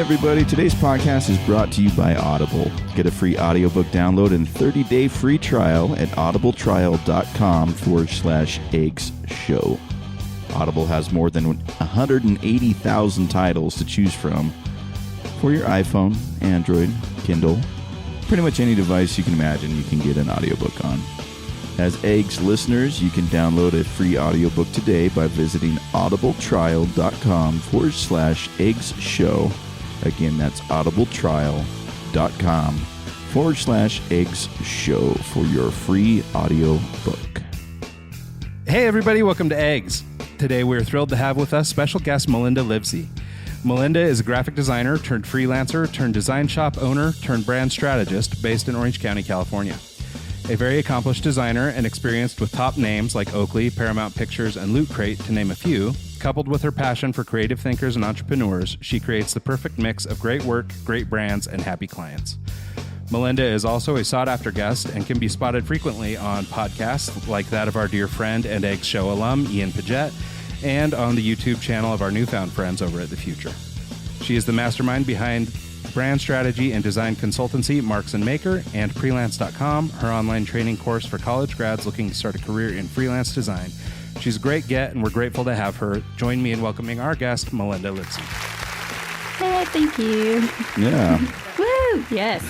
everybody. Today's podcast is brought to you by Audible. Get a free audiobook download and 30-day free trial at audibletrial.com/eggs-show. Audible has more than 180,000 titles to choose from for your iPhone, Android, Kindle. Pretty much any device you can imagine you can get an audiobook on. As Eggs listeners, you can download a free audiobook today by visiting audibletrial.com/eggs-show. Again, that's audibletrial.com/eggs-show for your free audiobook. Hey everybody, welcome to Eggs. Today we're thrilled to have with us special guest Melinda Livsey. Melinda is a graphic designer turned freelancer turned design shop owner turned brand strategist based in Orange County, California. A very accomplished designer and experienced with top names like Oakley, Paramount Pictures, and Loot Crate, to name a few, coupled with her passion for creative thinkers and entrepreneurs, she creates the perfect mix of great work, great brands, and happy clients. Melinda is also a sought-after guest and can be spotted frequently on podcasts like that of our dear friend and Eggs Show alum, Ian Paget, and on the YouTube channel of our newfound friends over at The Future. She is the mastermind behind brand strategy and design consultancy Marks & Maker and Freelance.com, her online training course for college grads looking to start a career in freelance design. She's a great get, and we're grateful to have her. Join me in welcoming our guest, Melinda Livsey. Hey, thank you. Yeah. Woo! Yes.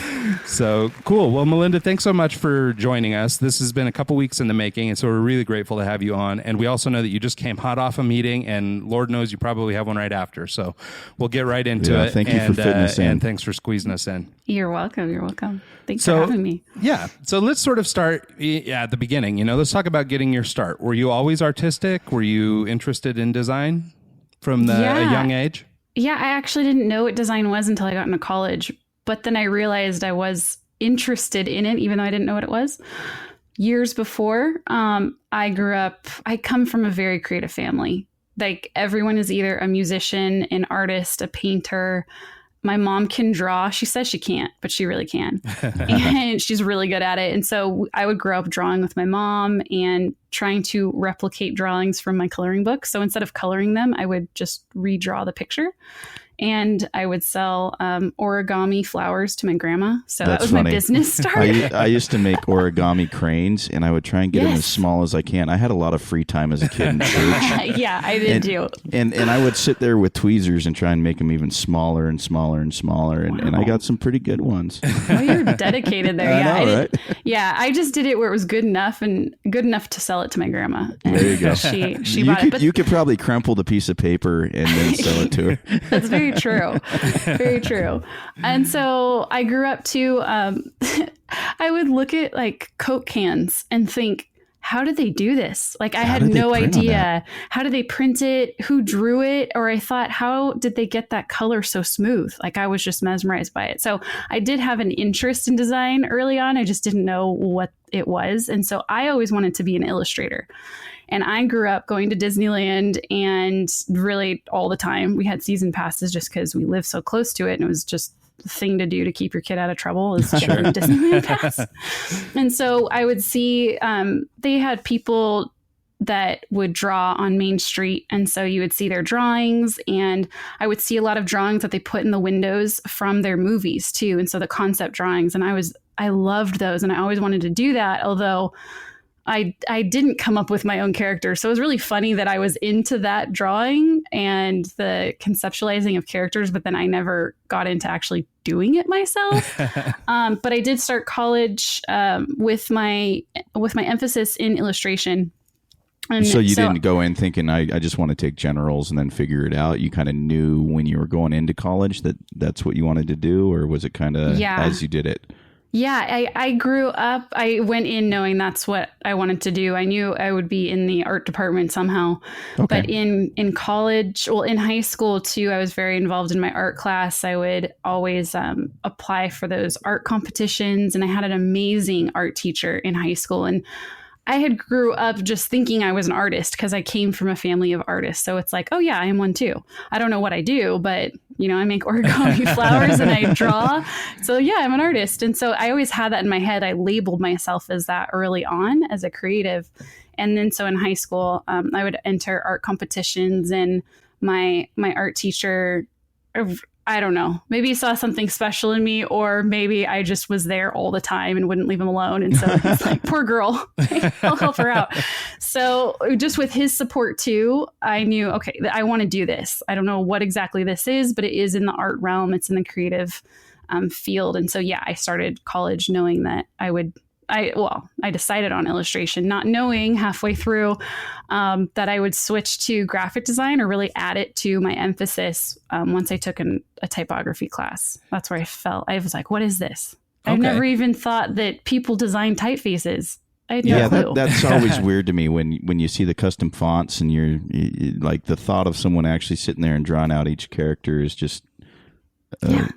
So cool. Well, Melinda, thanks so much for joining us. This has been a couple weeks in the making, and so we're really grateful to have you on. And we also know that you just came hot off a meeting, and Lord knows you probably have one right after. So we'll get right into it. Thank you for fitting us in. And thanks for squeezing us in. You're welcome. You're welcome. Thanks for having me. Yeah. So let's sort of start at the beginning. Let's talk about getting your start. Were you always artistic? Were you interested in design from a young age? Yeah, I actually didn't know what design was until I got into college. But then I realized I was interested in it, even though I didn't know what it was. Years before, I come from a very creative family. Like, everyone is either a musician, an artist, a painter. My mom can draw. She says she can't, but she really can. And she's really good at it. And so I would grow up drawing with my mom and trying to replicate drawings from my coloring book. So instead of coloring them, I would just redraw the picture. And I would sell origami flowers to my grandma. So that was funny. My business start. I used to make origami cranes, and I would try and get them as small as I can. I had a lot of free time as a kid in church. Yeah, I did too. And I would sit there with tweezers and try and make them even smaller and smaller and smaller. And I got some pretty good ones. Oh, you're dedicated there. I know, right? Yeah, I just did it where it was good enough to sell it to my grandma. And there you go. She bought it. But you could probably crumple the piece of paper and then sell it to her. That's very true. Very true. And so I grew up to, I would look at like Coke cans and think, how did they do this? Like, I had no idea. How did they print it? Who drew it? Or I thought, how did they get that color so smooth? Like, I was just mesmerized by it. So I did have an interest in design early on. I just didn't know what it was. And so I always wanted to be an illustrator. And I grew up going to Disneyland, and really all the time we had season passes just because we lived so close to it. And it was just the thing to do to keep your kid out of trouble is get a Disneyland pass. And so I would see they had people that would draw on Main Street. And so you would see their drawings, and I would see a lot of drawings that they put in the windows from their movies too. And so the concept drawings, and I loved those, and I always wanted to do that. Although I didn't come up with my own character. So it was really funny that I was into that drawing and the conceptualizing of characters, but then I never got into actually doing it myself. But I did start college with my emphasis in illustration. And so you didn't go in thinking, I just want to take generals and then figure it out. You kind of knew when you were going into college that that's what you wanted to do, or was it kind of as you did it? Yeah, I grew up, I went in knowing that's what I wanted to do. I knew I would be in the art department somehow. Okay. But in college, well, in high school too, I was very involved in my art class. I would always apply for those art competitions. And I had an amazing art teacher in high school. And I had grew up just thinking I was an artist because I came from a family of artists. So it's like, oh yeah, I am one too. I don't know what I do, but I make origami flowers and I draw. So yeah, I'm an artist. And so I always had that in my head. I labeled myself as that early on as a creative. And then so in high school, I would enter art competitions, and my art teacher I don't know. Maybe he saw something special in me, or maybe I just was there all the time and wouldn't leave him alone. And so he's like, poor girl, I'll help her out. So just with his support too, I knew, okay, I want to do this. I don't know what exactly this is, but it is in the art realm. It's in the creative field. And so, yeah, I started college knowing that I decided on illustration, not knowing halfway through that I would switch to graphic design or really add it to my emphasis once I took a typography class. That's where I was like, what is this? I've never even thought that people design typefaces. I had no clue. That's always weird to me when you see the custom fonts and you're like, the thought of someone actually sitting there and drawing out each character is just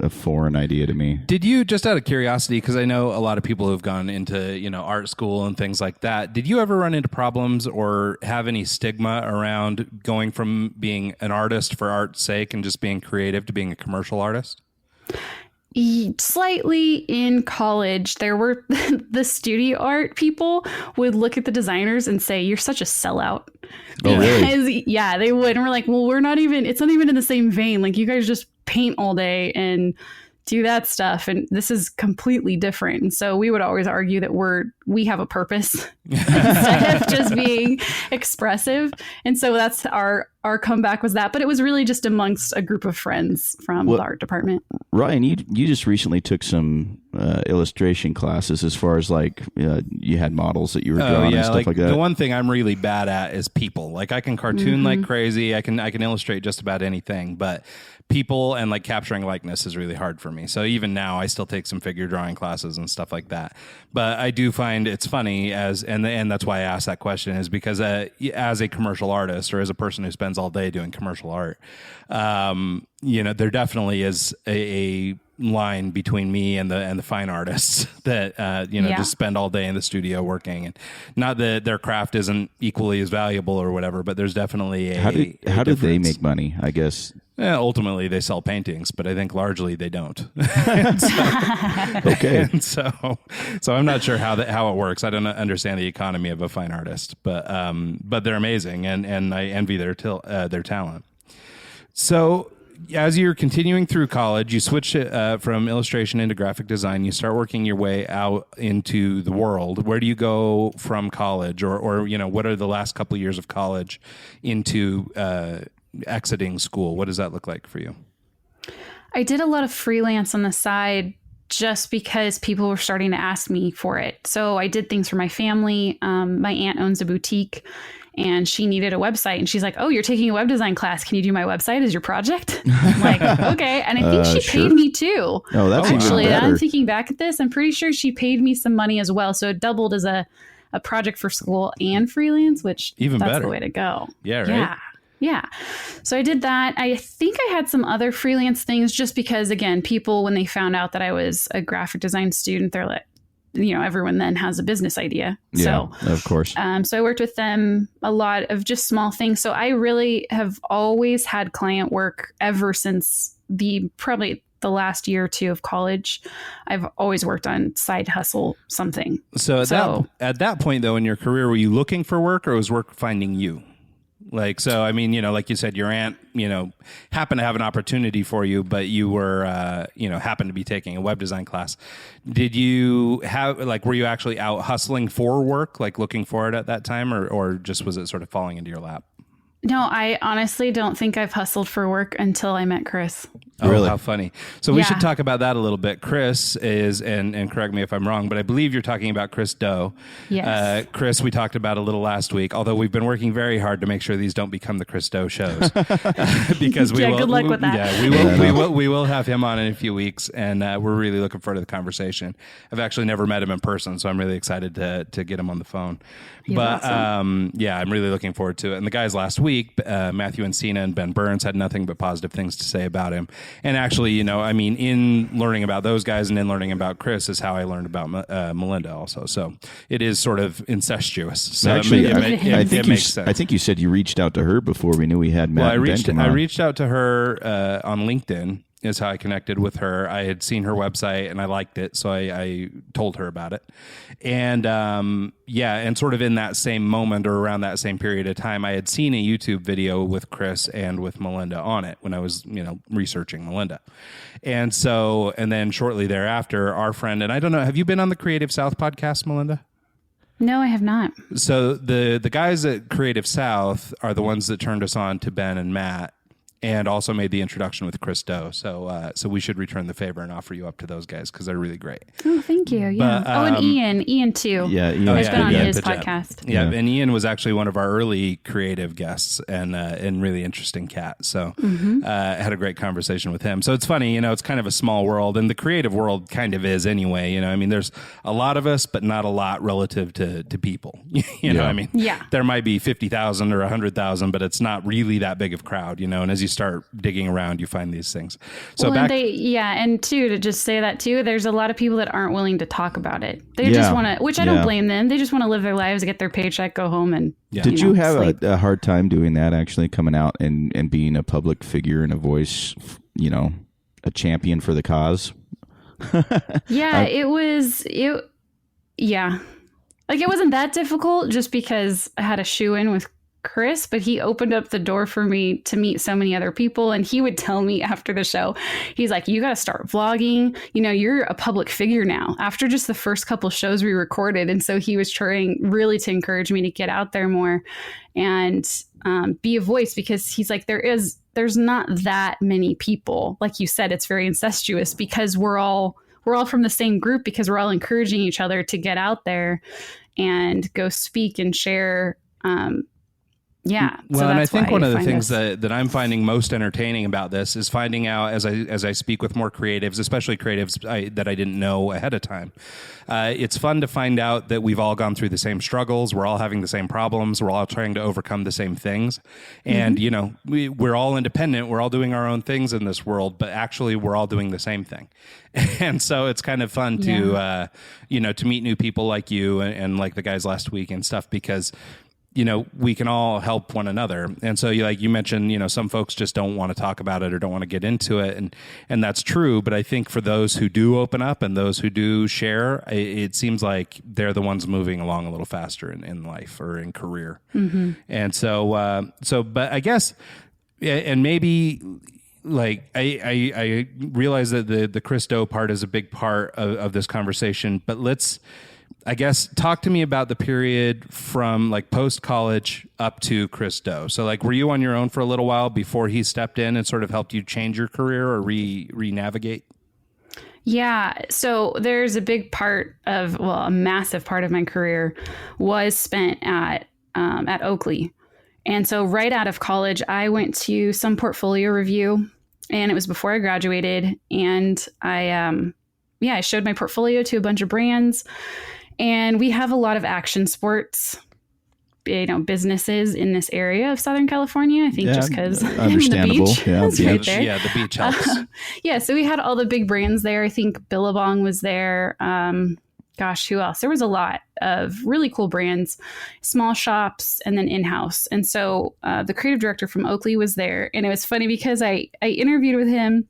a foreign idea to me. Did you, just out of curiosity, because I know a lot of people who've gone into, art school and things like that, did you ever run into problems or have any stigma around going from being an artist for art's sake and just being creative to being a commercial artist? Slightly in college, there were the studio art people would look at the designers and say, you're such a sellout. Oh, really? Yeah, they would. And we're like, well, it's not even in the same vein. Like, you guys just paint all day and do that stuff, and this is completely different. And so we would always argue that we have a purpose instead of just being expressive. And so that's our comeback was that, but it was really just amongst a group of friends from the art department. Ryan, you just recently took some illustration classes, as far as like you had models that you were drawing and stuff like that. The one thing I'm really bad at is people. Like, I can cartoon like crazy. I can illustrate just about anything, but people and like capturing likeness is really hard for me. So even now I still take some figure drawing classes and stuff like that. But I do find it's funny and that's why I asked that question, is because as a commercial artist or as a person who spends all day doing commercial art, there definitely is a line between me and the fine artists that just spend all day in the studio working, and not that their craft isn't equally as valuable or whatever, but there's definitely a how did they make money, I guess? Yeah, ultimately they sell paintings, but I think largely they don't. Okay. And so I'm not sure how it works. I don't understand the economy of a fine artist, but they're amazing, and I envy their talent. So as you're continuing through college, you switch from illustration into graphic design. You start working your way out into the world. Where do you go from college, or what are the last couple of years of college into exiting school? What does that look like for you? I did a lot of freelance on the side just because people were starting to ask me for it. So I did things for my family. My aunt owns a boutique, and she needed a website, and she's like, oh, you're taking a web design class. Can you do my website as your project? I'm like, okay. And I think she paid me too. Oh, that's actually, even better. I'm thinking back at this, I'm pretty sure she paid me some money as well. So it doubled as a project for school and freelance, which even that's better. The way to go. Yeah, right? Yeah. So I did that. I think I had some other freelance things just because, again, people, when they found out that I was a graphic design student, they're like, everyone then has a business idea. Yeah, so, of course. So I worked with them a lot of just small things. So I really have always had client work ever since probably the last year or two of college. I've always worked on side hustle something. So at that point, though, in your career, were you looking for work, or was work finding you? Like, so, I mean, like you said, your aunt, happened to have an opportunity for you, but you were, happened to be taking a web design class. Did you were you actually out hustling for work, like looking for it at that time, or just was it sort of falling into your lap? No, I honestly don't think I've hustled for work until I met Chris. Oh, really? How funny. So we should talk about that a little bit. Chris is, and correct me if I'm wrong, but I believe you're talking about Chris Doe. Yes. Chris, we talked about a little last week, although we've been working very hard to make sure these don't become the Chris Doe shows. Because we will. Good luck with that. Yeah, we will have him on in a few weeks, and we're really looking forward to the conversation. I've actually never met him in person, so I'm really excited to get him on the phone. He's but awesome. I'm really looking forward to it. And the guys last week, Matthew Encina and Ben Burns, had nothing but positive things to say about him. And actually, in learning about those guys and in learning about Chris is how I learned about Melinda also. So it is sort of incestuous. So actually, it makes sense. I think you said you reached out to her before we knew we had Matt and Ben come on. I reached out to her on LinkedIn. is how I connected with her. I had seen her website and I liked it, so I told her about it. And and sort of in that same moment or around that same period of time, I had seen a YouTube video with Chris and with Melinda on it when I was, researching Melinda. And then shortly thereafter, our friend, and I don't know, have you been on the Creative South podcast, Melinda? No, I have not. So the guys at Creative South are the ones that turned us on to Ben and Matt, and also made the introduction with Chris Doe. So we should return the favor and offer you up to those guys because they're really great. Oh, thank you. Yeah. But, and Ian too. Yeah, Ian. I've been on his Pajam. podcast. Yeah, and Ian was actually one of our early creative guests and really interesting cat. So had a great conversation with him. So it's funny, it's kind of a small world, and the creative world kind of is anyway. I mean, there's a lot of us, but not a lot relative to people. You know what I mean? Yeah. There might be 50,000 or 100,000, but it's not really that big of crowd, and as you start digging around, you find these things. So and to just say that too, there's a lot of people that aren't willing to talk about it. They just want to, which I don't blame them. They just want to live their lives, get their paycheck, go home, and Did you have a hard time doing that? Actually, coming out and being a public figure and a voice, a champion for the cause. It was. Like, it wasn't that difficult just because I had a shoe in with Chris, but he opened up the door for me to meet so many other people. And he would tell me after the show, he's like, you got to start vlogging. You're a public figure now after just the first couple shows we recorded. And so he was trying really to encourage me to get out there more and be a voice, because he's like, there's not that many people. Like you said, it's very incestuous because we're all from the same group, because we're all encouraging each other to get out there and go speak and share. Well, and I think one of the things that I'm finding most entertaining about this is finding out as I speak with more creatives, especially creatives that I didn't know ahead of time. It's fun to find out that we've all gone through the same struggles. We're all having the same problems. We're all trying to overcome the same things. And, we're all independent. We're all doing our own things in this world, but actually we're all doing the same thing. And so it's kind of fun to meet new people like you and like the guys last week and stuff, because we can all help one another. And so you mentioned, some folks just don't want to talk about it or don't want to get into it. And that's true. But I think for those who do open up and those who do share, it seems like they're the ones moving along a little faster in life or in career. Mm-hmm. And but I guess, and maybe I realize that the Chris Doe part is a big part of this conversation, but I guess talk to me about the period from post-college up to Chris Doe. So were you on your own for a little while before he stepped in and sort of helped you change your career or re-navigate? Yeah. So there's a big part of, a massive part of my career was spent at Oakley. And so right out of college, I went to some portfolio review, and it was before I graduated. And I showed my portfolio to a bunch of brands. And we have a lot of action sports, businesses in this area of Southern California. I think just because understandable. The beach. Yeah, Right there. Yeah, the beach helps. So we had all the big brands there. I think Billabong was there. Who else? There was a lot of really cool brands, small shops, and then in-house. And so the creative director from Oakley was there. And it was funny because I interviewed with him.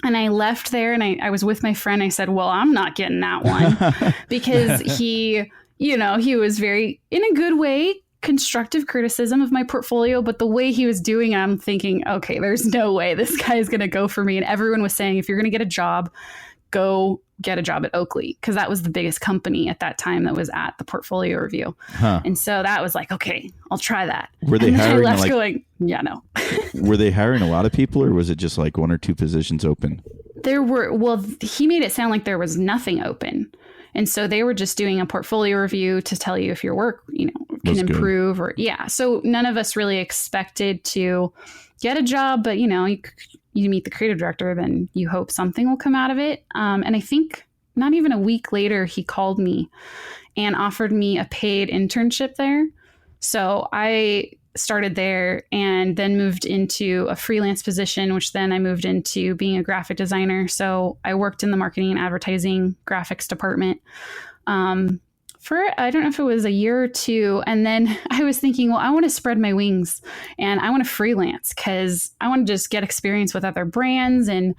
And I left there and I was with my friend. I said, well, I'm not getting that one because he was very, in a good way, constructive criticism of my portfolio. But the way he was doing it, I'm thinking, okay, there's no way this guy is going to go for me. And everyone was saying, if you're going to get a job, go get a job at Oakley, because that was the biggest company at that time that was at the portfolio review. And so that was like, okay, I'll try that. Were they hiring? I left going, yeah, no. Were they hiring a lot of people, or was it just one or two positions open? There were, he made it sound like there was nothing open. And so they were just doing a portfolio review to tell you if your work, can improve So none of us really expected to get a job, but you meet the creative director, then you hope something will come out of it. And I think not even a week later, he called me and offered me a paid internship there. So I started there and then moved into a freelance position, which then I moved into being a graphic designer. So I worked in the marketing and advertising graphics department I don't know if it was a year or two. And then I was thinking, well, I want to spread my wings and I want to freelance because I want to just get experience with other brands. And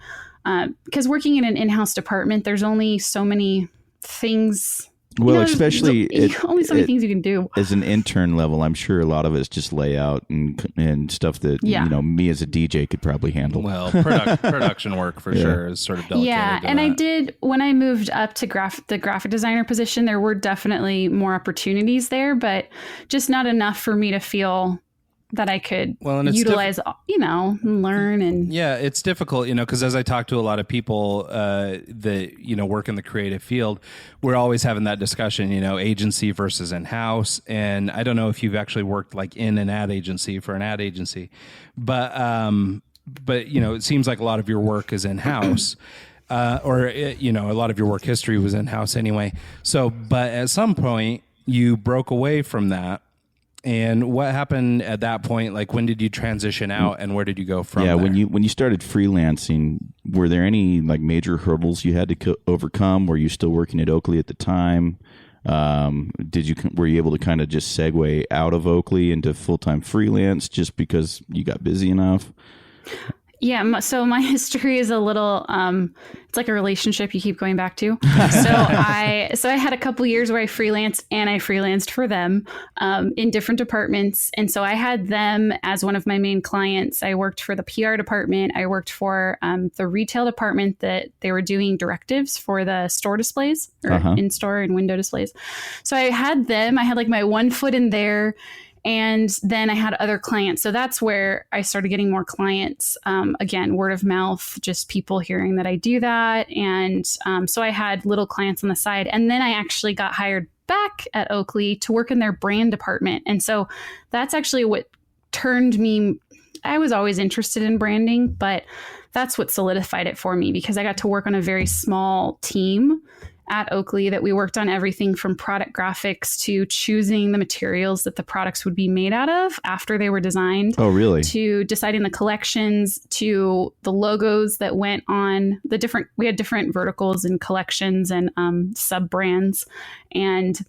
because working in an in-house department, there's only so many things. Well, especially only so many things you can do as an intern level. I'm sure a lot of it's just layout and stuff that me as a DJ could probably handle. Well, production work for sure is sort of delicate. Yeah, and I did when I moved up to the graphic designer position. There were definitely more opportunities there, but just not enough for me to feel that I could utilize, learn and it's difficult, because as I talk to a lot of people that work in the creative field, we're always having that discussion, agency versus in-house. And I don't know if you've actually worked like in an ad agency for an ad agency, but it seems like a lot of your work is in-house. Or a lot of your work history was in-house anyway. So, but at some point you broke away from that. And what happened at that point? Like, when did you transition out, and where did you go from there? when you started freelancing, were there any like major hurdles you had to overcome? Were you still working at Oakley at the time? Were you able to kind of just segue out of Oakley into full-time freelance just because you got busy enough? Yeah, so my history is a little, it's like a relationship you keep going back to. So I had a couple years where I freelanced for them in different departments. And so I had them as one of my main clients. I worked for the PR department. I worked for the retail department that they were doing directives for the store displays or in-store and window displays. So I had them. I had like my one foot in there. And then I had other clients. So that's where I started getting more clients. Again, word of mouth, just people hearing that I do that. And so I had little clients on the side. And then I actually got hired back at Oakley to work in their brand department. And so that's actually what turned me. I was always interested in branding, but that's what solidified it for me because I got to work on a very small team at Oakley that we worked on everything from product graphics to choosing the materials that the products would be made out of after they were designed. Oh, really? To deciding the collections, to the logos that went on we had different verticals and collections and sub brands, and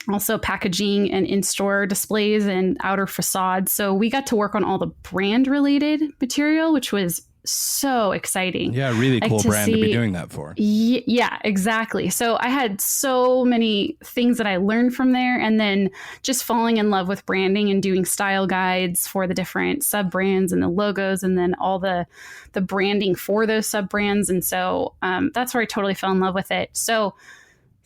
also packaging and in-store displays and outer facades. So we got to work on all the brand related material, which was so exciting. Yeah, really cool brand to be doing that for. Yeah, exactly. So I had so many things that I learned from there, and then just falling in love with branding and doing style guides for the different sub brands and the logos, and then all the branding for those sub brands. And so that's where I totally fell in love with it. So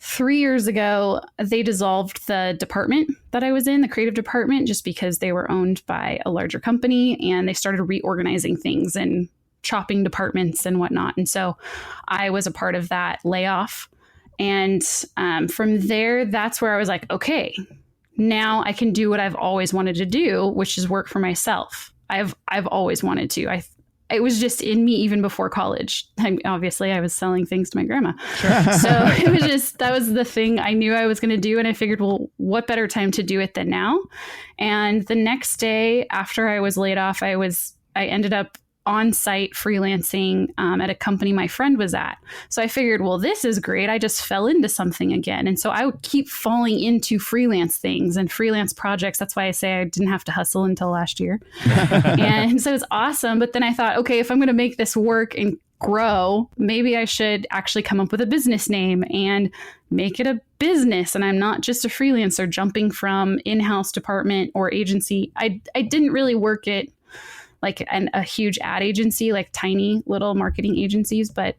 3 years ago, they dissolved the department that I was in, the creative department, just because they were owned by a larger company, and they started reorganizing things and chopping departments and whatnot. And so I was a part of that layoff. And from there, that's where I was like, okay, now I can do what I've always wanted to do, which is work for myself. I've always wanted to. It was just in me even before college. Obviously, I was selling things to my grandma. Sure. So it was just, that was the thing I knew I was going to do. And I figured, well, what better time to do it than now? And the next day after I was laid off, I ended up on site freelancing at a company my friend was at. So I figured, well, this is great. I just fell into something again. And so I would keep falling into freelance things and freelance projects. That's why I say I didn't have to hustle until last year. And so it's awesome. But then I thought, okay, if I'm going to make this work and grow, maybe I should actually come up with a business name and make it a business. And I'm not just a freelancer jumping from in-house department or agency. I didn't really work at like a huge ad agency, like tiny little marketing agencies, but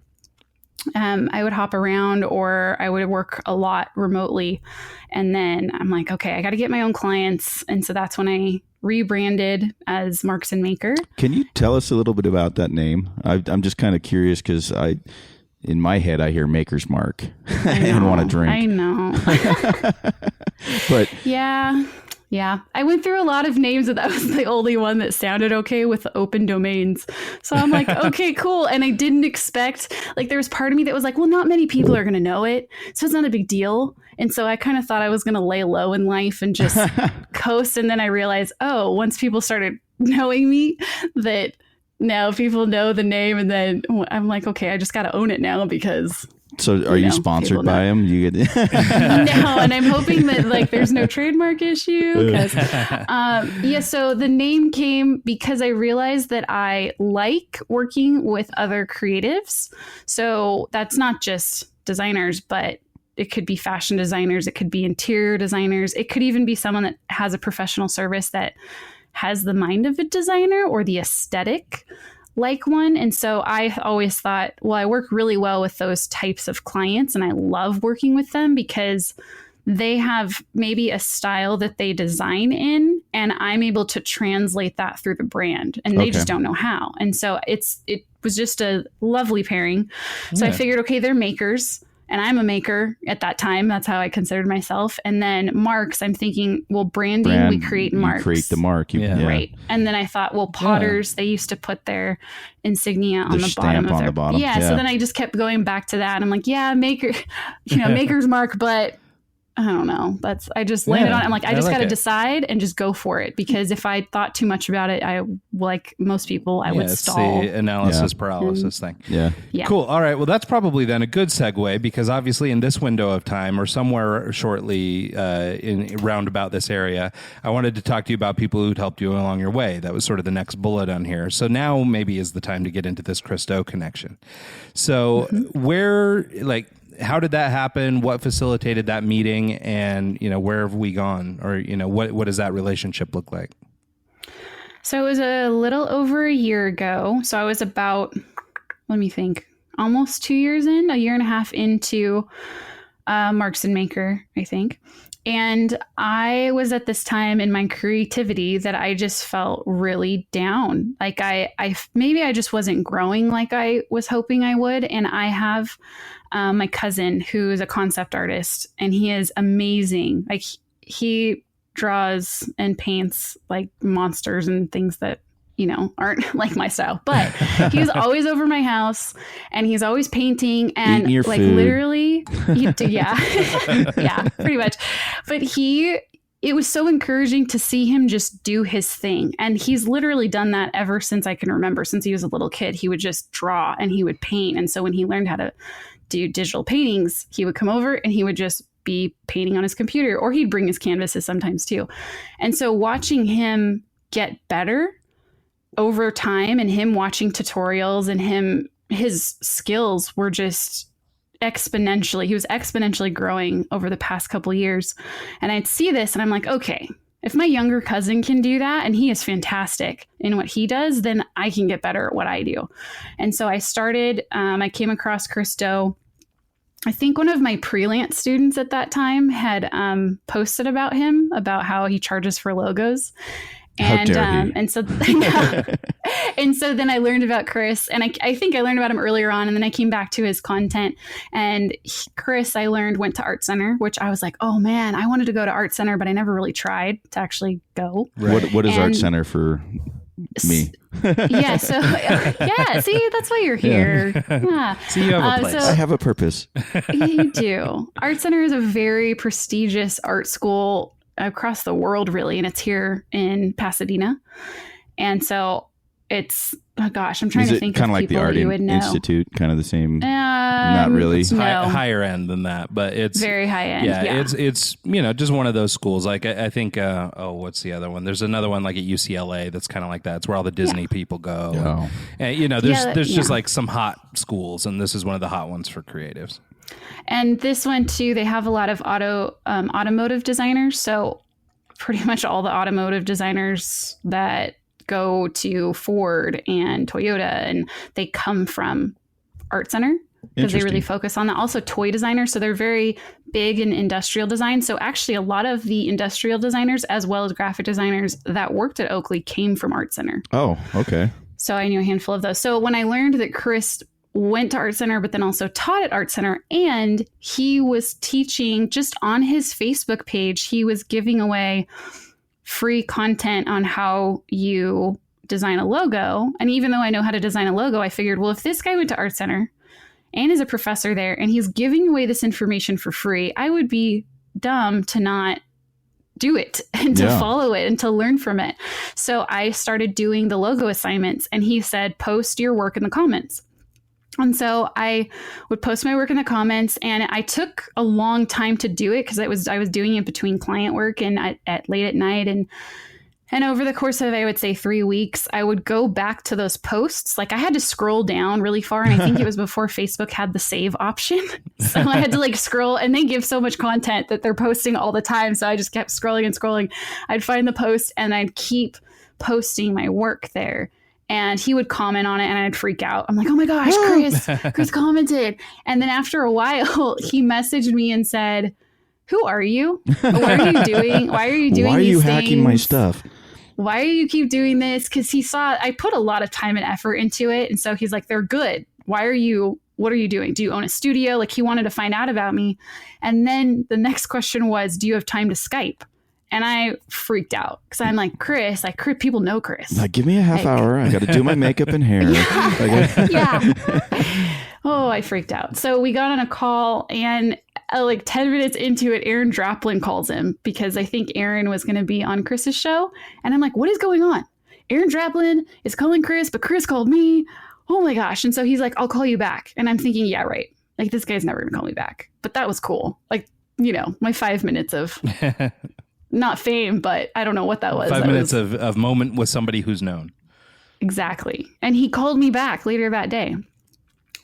I would hop around or I would work a lot remotely. And then I'm like, okay, I got to get my own clients. And so that's when I rebranded as Marks and Maker. Can you tell us a little bit about that name? I'm just kind of curious because in my head, I hear Maker's Mark and want to drink. I know. But yeah. I went through a lot of names, and that was the only one that sounded okay with open domains. So I'm like, okay, cool. And I didn't expect, like, there was part of me that was like, well, not many people are going to know it, so it's not a big deal. And so I kind of thought I was going to lay low in life and just coast. And then I realized, once people started knowing me, that now people know the name. And then I'm like, okay, I just got to own it now because So are you sponsored by him? You get No, and I'm hoping that like there's no trademark issue. So the name came because I realized that I like working with other creatives. So that's not just designers, but it could be fashion designers, it could be interior designers, it could even be someone that has a professional service that has the mind of a designer or the aesthetic like one. And so I always thought, well, I work really well with those types of clients and I love working with them because they have maybe a style that they design in and I'm able to translate that through the brand and they just don't know how. And so it was just a lovely pairing. So I figured, okay, they're makers. And I'm a maker at that time. That's how I considered myself. And then marks, I'm thinking, well, branding, we create marks. You create the mark. Right. And then I thought, well, potters, they used to put their insignia on the bottom of their... bottom. Yeah. So then I just kept going back to that. And I'm like, yeah, maker, maker's mark, but I don't know. I just landed on it. I'm like, I just got to decide and just go for it. Because if I thought too much about it, I, like most people, I would stall. It's the analysis paralysis thing. Yeah. Cool. All right. Well, that's probably then a good segue because obviously in this window of time or somewhere shortly in roundabout this area, I wanted to talk to you about people who'd helped you along your way. That was sort of the next bullet on here. So now maybe is the time to get into this Christo connection. So how did that happen? What facilitated that meeting? And, where have we gone? Or, what does that relationship look like? So it was a little over a year ago. So I was about, let me think, almost 2 years in, a year and a half into Marks and Maker, I think. And I was at this time in my creativity that I just felt really down. Like maybe I just wasn't growing like I was hoping I would. And I have my cousin who is a concept artist and he is amazing. Like he draws and paints like monsters and things that, aren't like my style, but he's always over my house and he's always painting and like food. Literally, yeah, pretty much. But it was so encouraging to see him just do his thing. And he's literally done that ever since I can remember. Since he was a little kid, he would just draw and he would paint. And so when he learned how to do digital paintings, he would come over and he would just be painting on his computer or he'd bring his canvases sometimes too. And so watching him get better over time and him watching tutorials and his skills were just he was exponentially growing over the past couple of years. And I'd see this and I'm like, okay, if my younger cousin can do that and he is fantastic in what he does, then I can get better at what I do. And so I started, I came across Christo. I think one of my freelance students at that time had posted about him, about how he charges for logos. And and so and so then I learned about Chris and I think I learned about him earlier on and then I came back to his content and Chris I learned went to Art Center, which I was like, oh man, I wanted to go to Art Center, but I never really tried to actually go. Right. What is Art Center for me? Yeah. So see, that's why you're here. Yeah. So you have a place. I have a purpose. You do. Art Center is a very prestigious art school across the world, really, and it's here in Pasadena. And so it's, oh gosh, I'm trying to think kind of of like the Art Institute, kind of the same. Not really. It's higher end than that, but it's very high end. Yeah, it's just one of those schools. Like I think, what's the other one? There's another one like at UCLA that's kind of like that. It's where all the Disney people go. Oh. And there's just like some hot schools, and this is one of the hot ones for creatives. And this one too, they have a lot of automotive designers. So pretty much all the automotive designers that go to Ford and Toyota, and they come from Art Center because they really focus on that. Also toy designers. So they're very big in industrial design. So actually a lot of the industrial designers as well as graphic designers that worked at Oakley came from Art Center. Oh, okay. So I knew a handful of those. So when I learned that Chris went to Art Center, but then also taught at Art Center, and he was teaching just on his Facebook page, he was giving away free content on how you design a logo. And even though I know how to design a logo, I figured, well, if this guy went to Art Center and is a professor there and he's giving away this information for free, I would be dumb to not do it and to follow it and to learn from it. So I started doing the logo assignments, and he said, post your work in the comments. And so I would post my work in the comments, and I took a long time to do it because I was doing it between client work and at late at night. And over the course of, I would say 3 weeks, I would go back to those posts. Like I had to scroll down really far. And I think it was before Facebook had the save option. So I had to like scroll, and they give so much content that they're posting all the time. So I just kept scrolling and scrolling. I'd find the post and I'd keep posting my work there. And he would comment on it and I'd freak out. I'm like, oh my gosh, Chris commented. And then after a while, he messaged me and said, who are you? What are you doing? Why are you doing Why are these you things? hacking my stuff? Why do you keep doing this? Because he saw I put a lot of time and effort into it. And so he's like, they're good. What are you doing? Do you own a studio? Like he wanted to find out about me. And then the next question was, do you have time to Skype? And I freaked out because I'm like, Chris, people know Chris. Like, give me a half hour. I got to do my makeup and hair. Yeah. Oh, I freaked out. So we got on a call, and like 10 minutes into it, Aaron Draplin calls him because I think Aaron was going to be on Chris's show. And I'm like, what is going on? Aaron Draplin is calling Chris, but Chris called me. Oh my gosh. And so he's like, I'll call you back. And I'm thinking, yeah, right. Like this guy's never going to call me back. But that was cool. Like, my 5 minutes of not fame, but I don't know what that was. 5 minutes of moment with somebody who's known. Exactly. And he called me back later that day.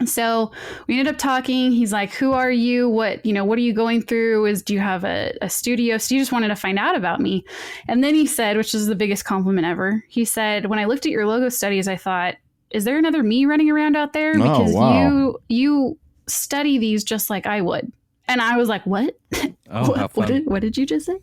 So we ended up talking. He's like, who are you? What are you going through? Do you have a studio? So he just wanted to find out about me. And then he said, which is the biggest compliment ever. He said, when I looked at your logo studies, I thought, is there another me running around out there? Because you study these just like I would. And I was like, what? Oh, what did you just say?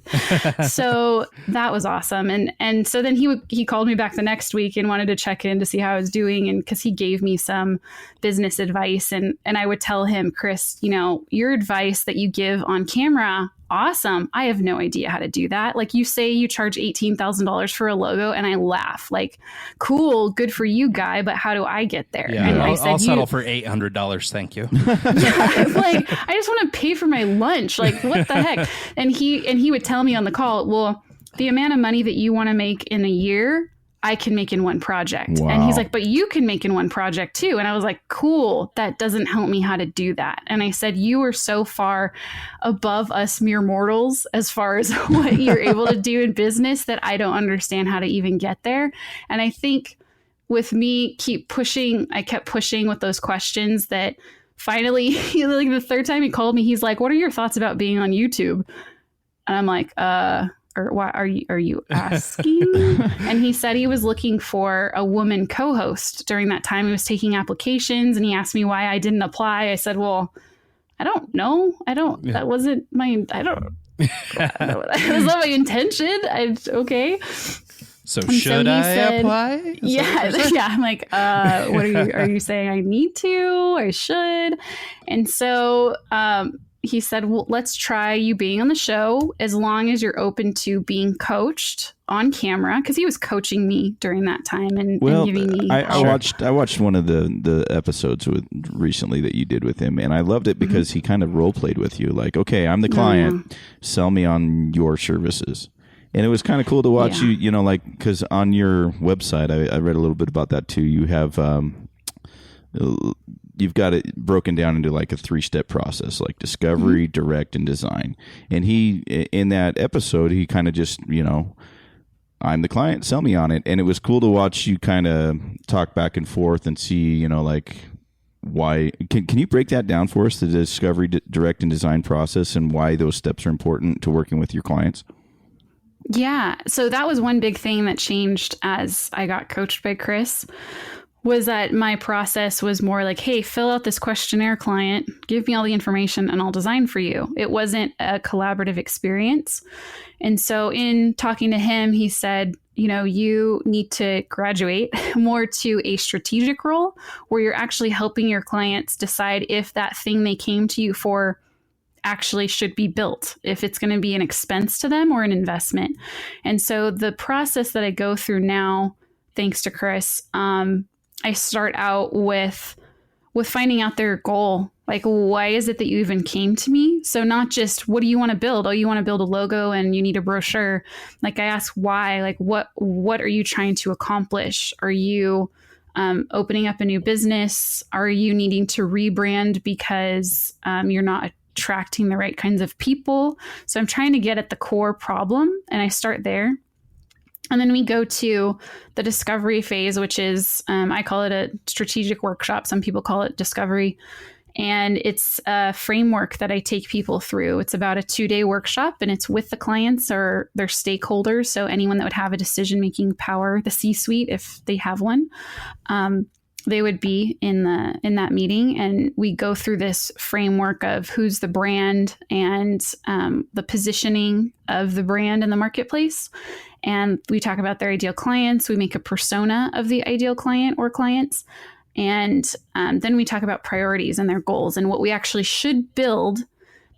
So that was awesome. And so then he called me back the next week and wanted to check in to see how I was doing. And because he gave me some business advice, and I would tell him, Chris, your advice that you give on camera, awesome. I have no idea how to do that. Like you say you charge $18,000 for a logo, and I laugh like, cool, good for you, guy. But how do I get there? Yeah, and I'll settle for $800. Thank you. Yeah, like I just want to pay for my lunch. Like what the heck? And he would tell me on the call, well, the amount of money that you want to make in a year, I can make in one project. Wow. And he's like, but you can make in one project too. And I was like, cool, that doesn't help me how to do that. And I said, you are so far above us mere mortals as far as what you're able to do in business that I don't understand how to even get there. And I think with me I kept pushing with those questions that finally, like the third time he called me, he's like, what are your thoughts about being on YouTube? And I'm like, or why are you asking? And he said he was looking for a woman co-host during that time. He was taking applications, and he asked me why I didn't apply. I said, well, I don't know. That wasn't my, that was not my intention. Okay. So should I apply? Yeah. I'm like, what are you saying? I need to, I should. And so, he said, well, let's try you being on the show as long as you're open to being coached on camera. Because he was coaching me during that time and giving me. I watched one of the episodes recently that you did with him, and I loved it because he kind of role played with you. Like, okay, I'm the client, sell me on your services. And it was kind of cool to watch you, like, because on your website, I read a little bit about that too. You have, you've got it broken down into like a 3-step process, like discovery, direct, and design. And he, in that episode, he kind of just, I'm the client, sell me on it. And it was cool to watch you kind of talk back and forth and see, like, why. Can you break that down for us, the discovery, direct, and design process, and why those steps are important to working with your clients? Yeah. So that was one big thing that changed as I got coached by Chris, was that my process was more like, hey, fill out this questionnaire, client, give me all the information and I'll design for you. It wasn't a collaborative experience. And so in talking to him, he said, you need to graduate more to a strategic role where you're actually helping your clients decide if that thing they came to you for actually should be built, if it's going to be an expense to them or an investment. And so the process that I go through now, thanks to Chris, I start out with finding out their goal. Like, why is it that you even came to me? So not just, what do you want to build? Oh, you want to build a logo and you need a brochure. Like I ask why, like, what are you trying to accomplish? Are you opening up a new business? Are you needing to rebrand because you're not attracting the right kinds of people? So I'm trying to get at the core problem, and I start there. And then we go to the discovery phase, which is, I call it a strategic workshop. Some people call it discovery. And it's a framework that I take people through. It's about a 2-day workshop, and it's with the clients or their stakeholders. So anyone that would have a decision-making power, the C-suite, if they have one, they would be in that meeting. And we go through this framework of who's the brand and the positioning of the brand in the marketplace. And we talk about their ideal clients. We make a persona of the ideal client or clients. And then we talk about priorities and their goals and what we actually should build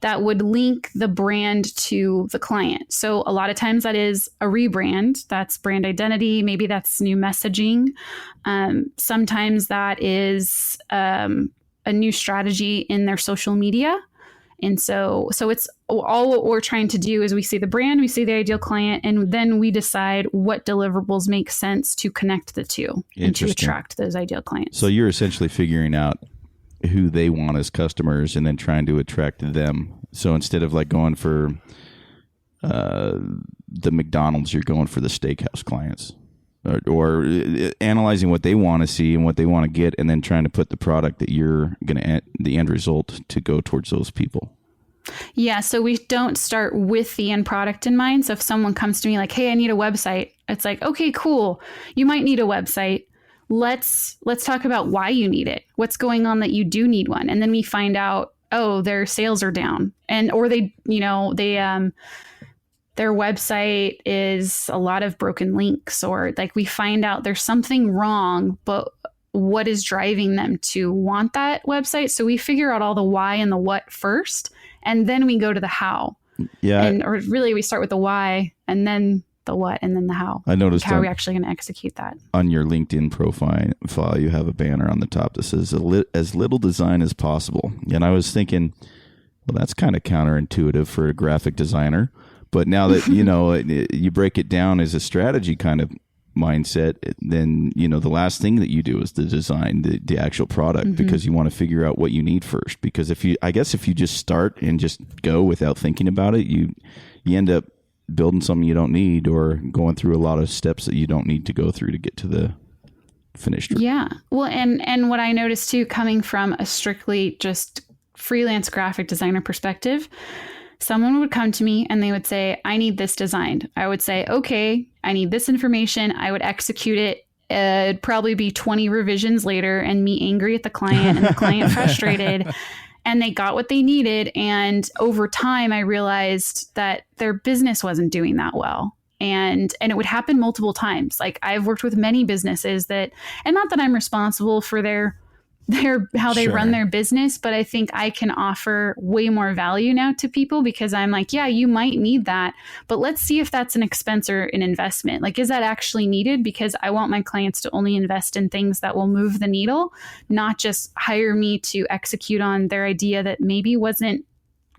that would link the brand to the client. So a lot of times that is a rebrand. That's brand identity. Maybe that's new messaging. Sometimes that is a new strategy in their social media. And so it's all what we're trying to do is we see the brand, we see the ideal client, and then we decide what deliverables make sense to connect the two and to attract those ideal clients. So you're essentially figuring out who they want as customers and then trying to attract them. So instead of like going for the McDonald's, you're going for the steakhouse clients. Or analyzing what they want to see and what they want to get, and then trying to put the product that you're going to, the end result, to go towards those people. Yeah, so we don't start with the end product in mind. So if someone comes to me like, hey, I need a website, it's like, okay, cool. You might need a website. Let's talk about why you need it. What's going on that you do need one? And then we find out, oh, their sales are down, or their website is a lot of broken links, or like we find out there's something wrong, but what is driving them to want that website? So we figure out all the why and the what first, and then we go to the how. Yeah. Or really we start with the why and then the what and then the how. I noticed how are we actually going to execute that? On your LinkedIn profile, you have a banner on the top that says as little design as possible. And I was thinking, well, that's kind of counterintuitive for a graphic designer. But now that, you break it down as a strategy kind of mindset, then, the last thing that you do is the design, the actual product, because you want to figure out what you need first. Because if you just start and just go without thinking about it, you end up building something you don't need, or going through a lot of steps that you don't need to go through to get to the finished. Yeah. Well, and what I noticed too, coming from a strictly just freelance graphic designer perspective, someone would come to me and they would say, I need this designed. I would say, okay, I need this information. I would execute it. It'd probably be 20 revisions later and me angry at the client and the client frustrated. And they got what they needed. And over time, I realized that their business wasn't doing that well. And it would happen multiple times. Like I've worked with many businesses and not that I'm responsible for their how they run their business, but I think I can offer way more value now to people because I'm like, yeah, you might need that, but let's see if that's an expense or an investment. Like, is that actually needed? Because I want my clients to only invest in things that will move the needle, not just hire me to execute on their idea that maybe wasn't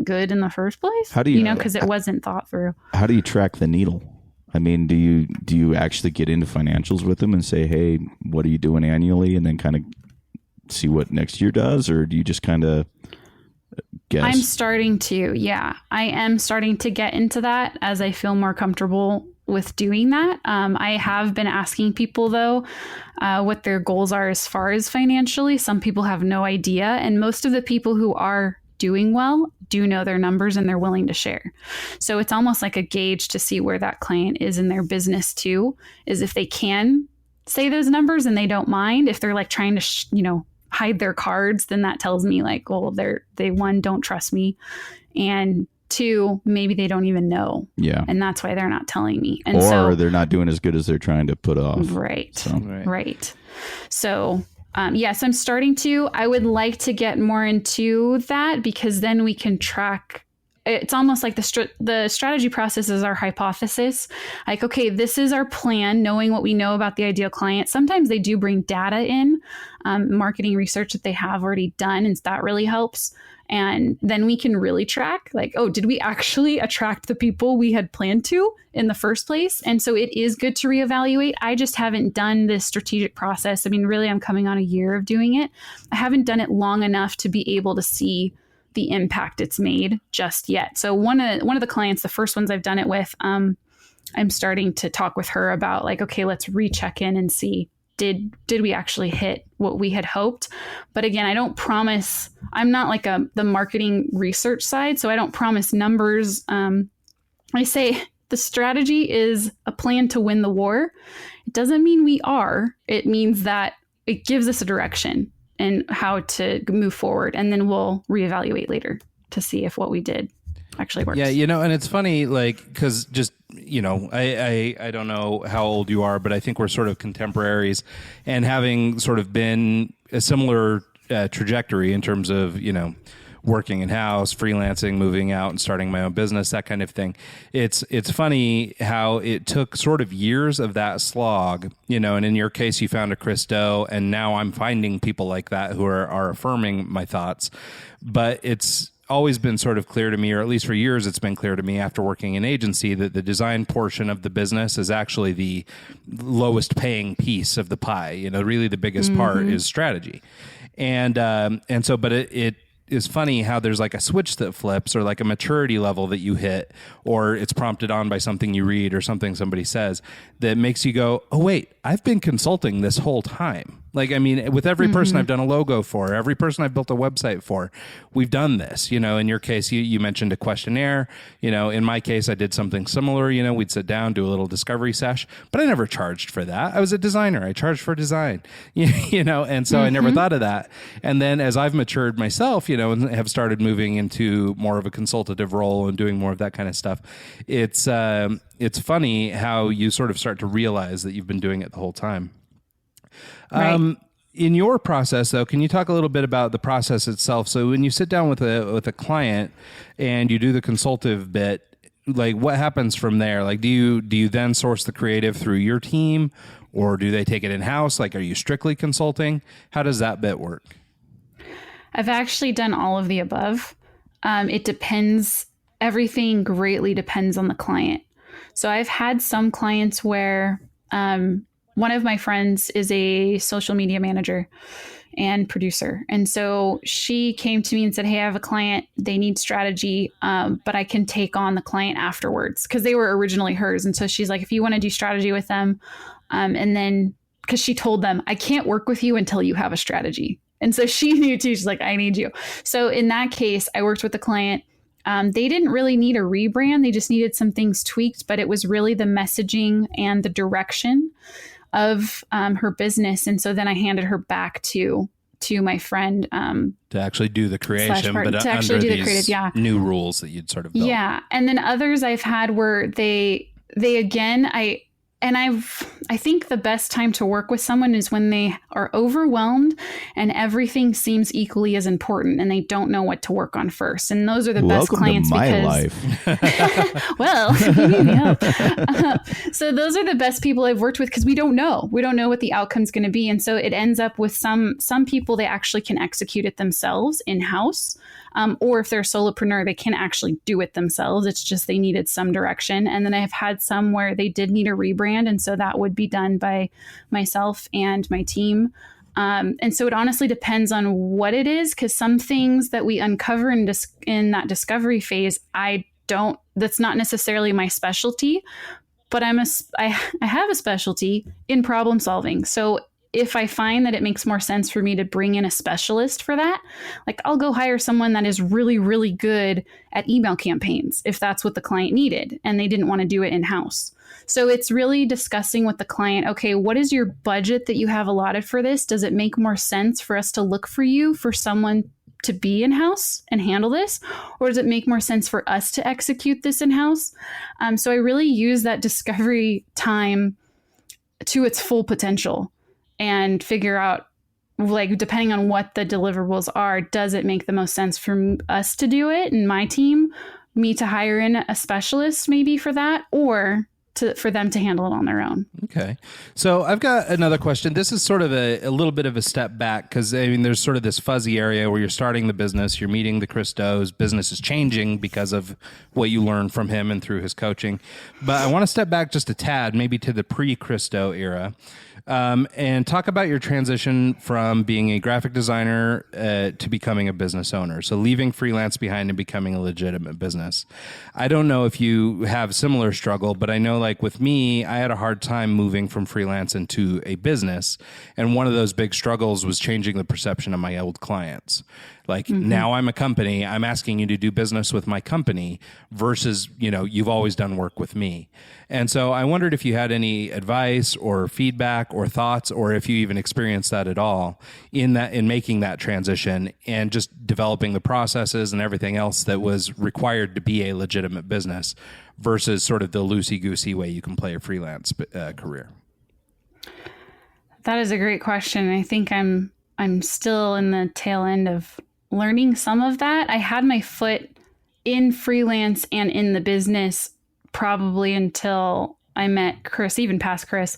good in the first place. How do you because it wasn't thought through. How do you track the needle? I mean, do you actually get into financials with them and say, hey, what are you doing annually? And then kind of see what next year does, or do you just kind of guess? I'm starting to, I am starting to get into that as I feel more comfortable with doing that. I have been asking people though, what their goals are as far as financially. Some people have no idea. And most of the people who are doing well do know their numbers and they're willing to share. So it's almost like a gauge to see where that client is in their business too, is if they can say those numbers and they don't mind. If they're like trying to, hide their cards, then that tells me like, well, they one, don't trust me. And two, maybe they don't even know. Yeah. And that's why they're not telling me. And or they're not doing as good as they're trying to put off. Right. Right. So, yes, I'm starting to. I would like to get more into that because then we can track it's almost like the strategy process is our hypothesis. Like, okay, this is our plan, knowing what we know about the ideal client. Sometimes they do bring data in, marketing research that they have already done, and that really helps. And then we can really track, like, oh, did we actually attract the people we had planned to in the first place? And so it is good to reevaluate. I just haven't done this strategic process. I mean, really, I'm coming on a year of doing it. I haven't done it long enough to be able to see the impact it's made just yet. So one of the clients, the first ones I've done it with, I'm starting to talk with her about, like, okay, let's recheck in and see, did we actually hit what we had hoped? But again, I don't promise. I'm not like the marketing research side, so I don't promise numbers. I say the strategy is a plan to win the war. It doesn't mean we are. It means that it gives us a direction and how to move forward, and then we'll reevaluate later to see if what we did actually works. Yeah, and it's funny, like, because just, I don't know how old you are, but I think we're sort of contemporaries, and having sort of been a similar trajectory in terms of, working in-house, freelancing, moving out and starting my own business, that kind of thing. It's funny how it took sort of years of that slog, and in your case, you found a Christo, and now I'm finding people like that who are affirming my thoughts. But it's always been sort of clear to me, or at least for years, it's been clear to me after working in agency, that the design portion of the business is actually the lowest paying piece of the pie. Really the biggest part is strategy. And so, but it is funny how there's like a switch that flips, or like a maturity level that you hit, or it's prompted on by something you read or something somebody says that makes you go, oh wait, I've been consulting this whole time. Like, I mean, with every person I've done a logo for, every person I've built a website for, we've done this. In your case, you mentioned a questionnaire. In my case, I did something similar. We'd sit down, do a little discovery sesh, but I never charged for that. I was a designer. I charged for design, and so I never thought of that. And then as I've matured myself, and have started moving into more of a consultative role and doing more of that kind of stuff, it's funny how you sort of start to realize that you've been doing it the whole time. Right. In your process, though, can you talk a little bit about the process itself? So when you sit down with a client and you do the consultative bit, like, what happens from there? Like, do you then source the creative through your team, or do they take it in-house? Like, are you strictly consulting? How does that bit work? I've actually done all of the above. It depends. Everything greatly depends on the client. So I've had some clients where one of my friends is a social media manager and producer. And so she came to me and said, hey, I have a client. They need strategy, but I can take on the client afterwards, because they were originally hers. And so she's like, if you want to do strategy with them, and then, because she told them, I can't work with you until you have a strategy. And so she knew too. She's like, I need you. So in that case, I worked with the client. They didn't really need a rebrand. They just needed some things tweaked, but it was really the messaging and the direction of her business. And so then I handed her back to my friend to actually do the creation, but to actually under do the these creative, yeah, new rules that you'd sort of built. Yeah. And then others I've had where they again, I think the best time to work with someone is when they are overwhelmed and everything seems equally as important and they don't know what to work on first. And those are the best clients. Welcome to my life. Well, you need help. So those are the best people I've worked with, because we don't know what the outcome's going to be. And so it ends up with some people, they actually can execute it themselves in-house. Or if they're a solopreneur, they can actually do it themselves. It's just they needed some direction. And then I've had some where they did need a rebrand. And so that would be done by myself and my team. And so it honestly depends on what it is, because some things that we uncover in that discovery phase, that's not necessarily my specialty, but I have a specialty in problem solving. So if I find that it makes more sense for me to bring in a specialist for that, like I'll go hire someone that is really, really good at email campaigns if that's what the client needed and they didn't want to do it in-house. So it's really discussing with the client, okay, what is your budget that you have allotted for this? Does it make more sense for us to look for you for someone to be in-house and handle this? Or does it make more sense for us to execute this in-house? So I really use that discovery time to its full potential and figure out, like, depending on what the deliverables are, does it make the most sense for us to do it and my team me to hire in a specialist maybe for that, or for them to handle it on their own. Okay. So I've got another question. This is sort of a little bit of a step back, because I mean, there's sort of this fuzzy area where you're starting the business, you're meeting the Chris Doe's, business is changing because of what you learned from him and through his coaching. But I want to step back just a tad, maybe to the pre-Chris Doe era. And talk about your transition from being a graphic designer to becoming a business owner. So leaving freelance behind and becoming a legitimate business. I don't know if you have similar struggle, but I know like with me, I had a hard time moving from freelance into a business. And one of those big struggles was changing the perception of my old clients. Like now I'm a company, I'm asking you to do business with my company versus, you've always done work with me. And so I wondered if you had any advice or feedback or thoughts, or if you even experienced that at all in making that transition and just developing the processes and everything else that was required to be a legitimate business versus sort of the loosey-goosey way you can play a freelance career. That is a great question. I think I'm still in the tail end of learning some of that. I had my foot in freelance and in the business probably until I met Chris, even past Chris.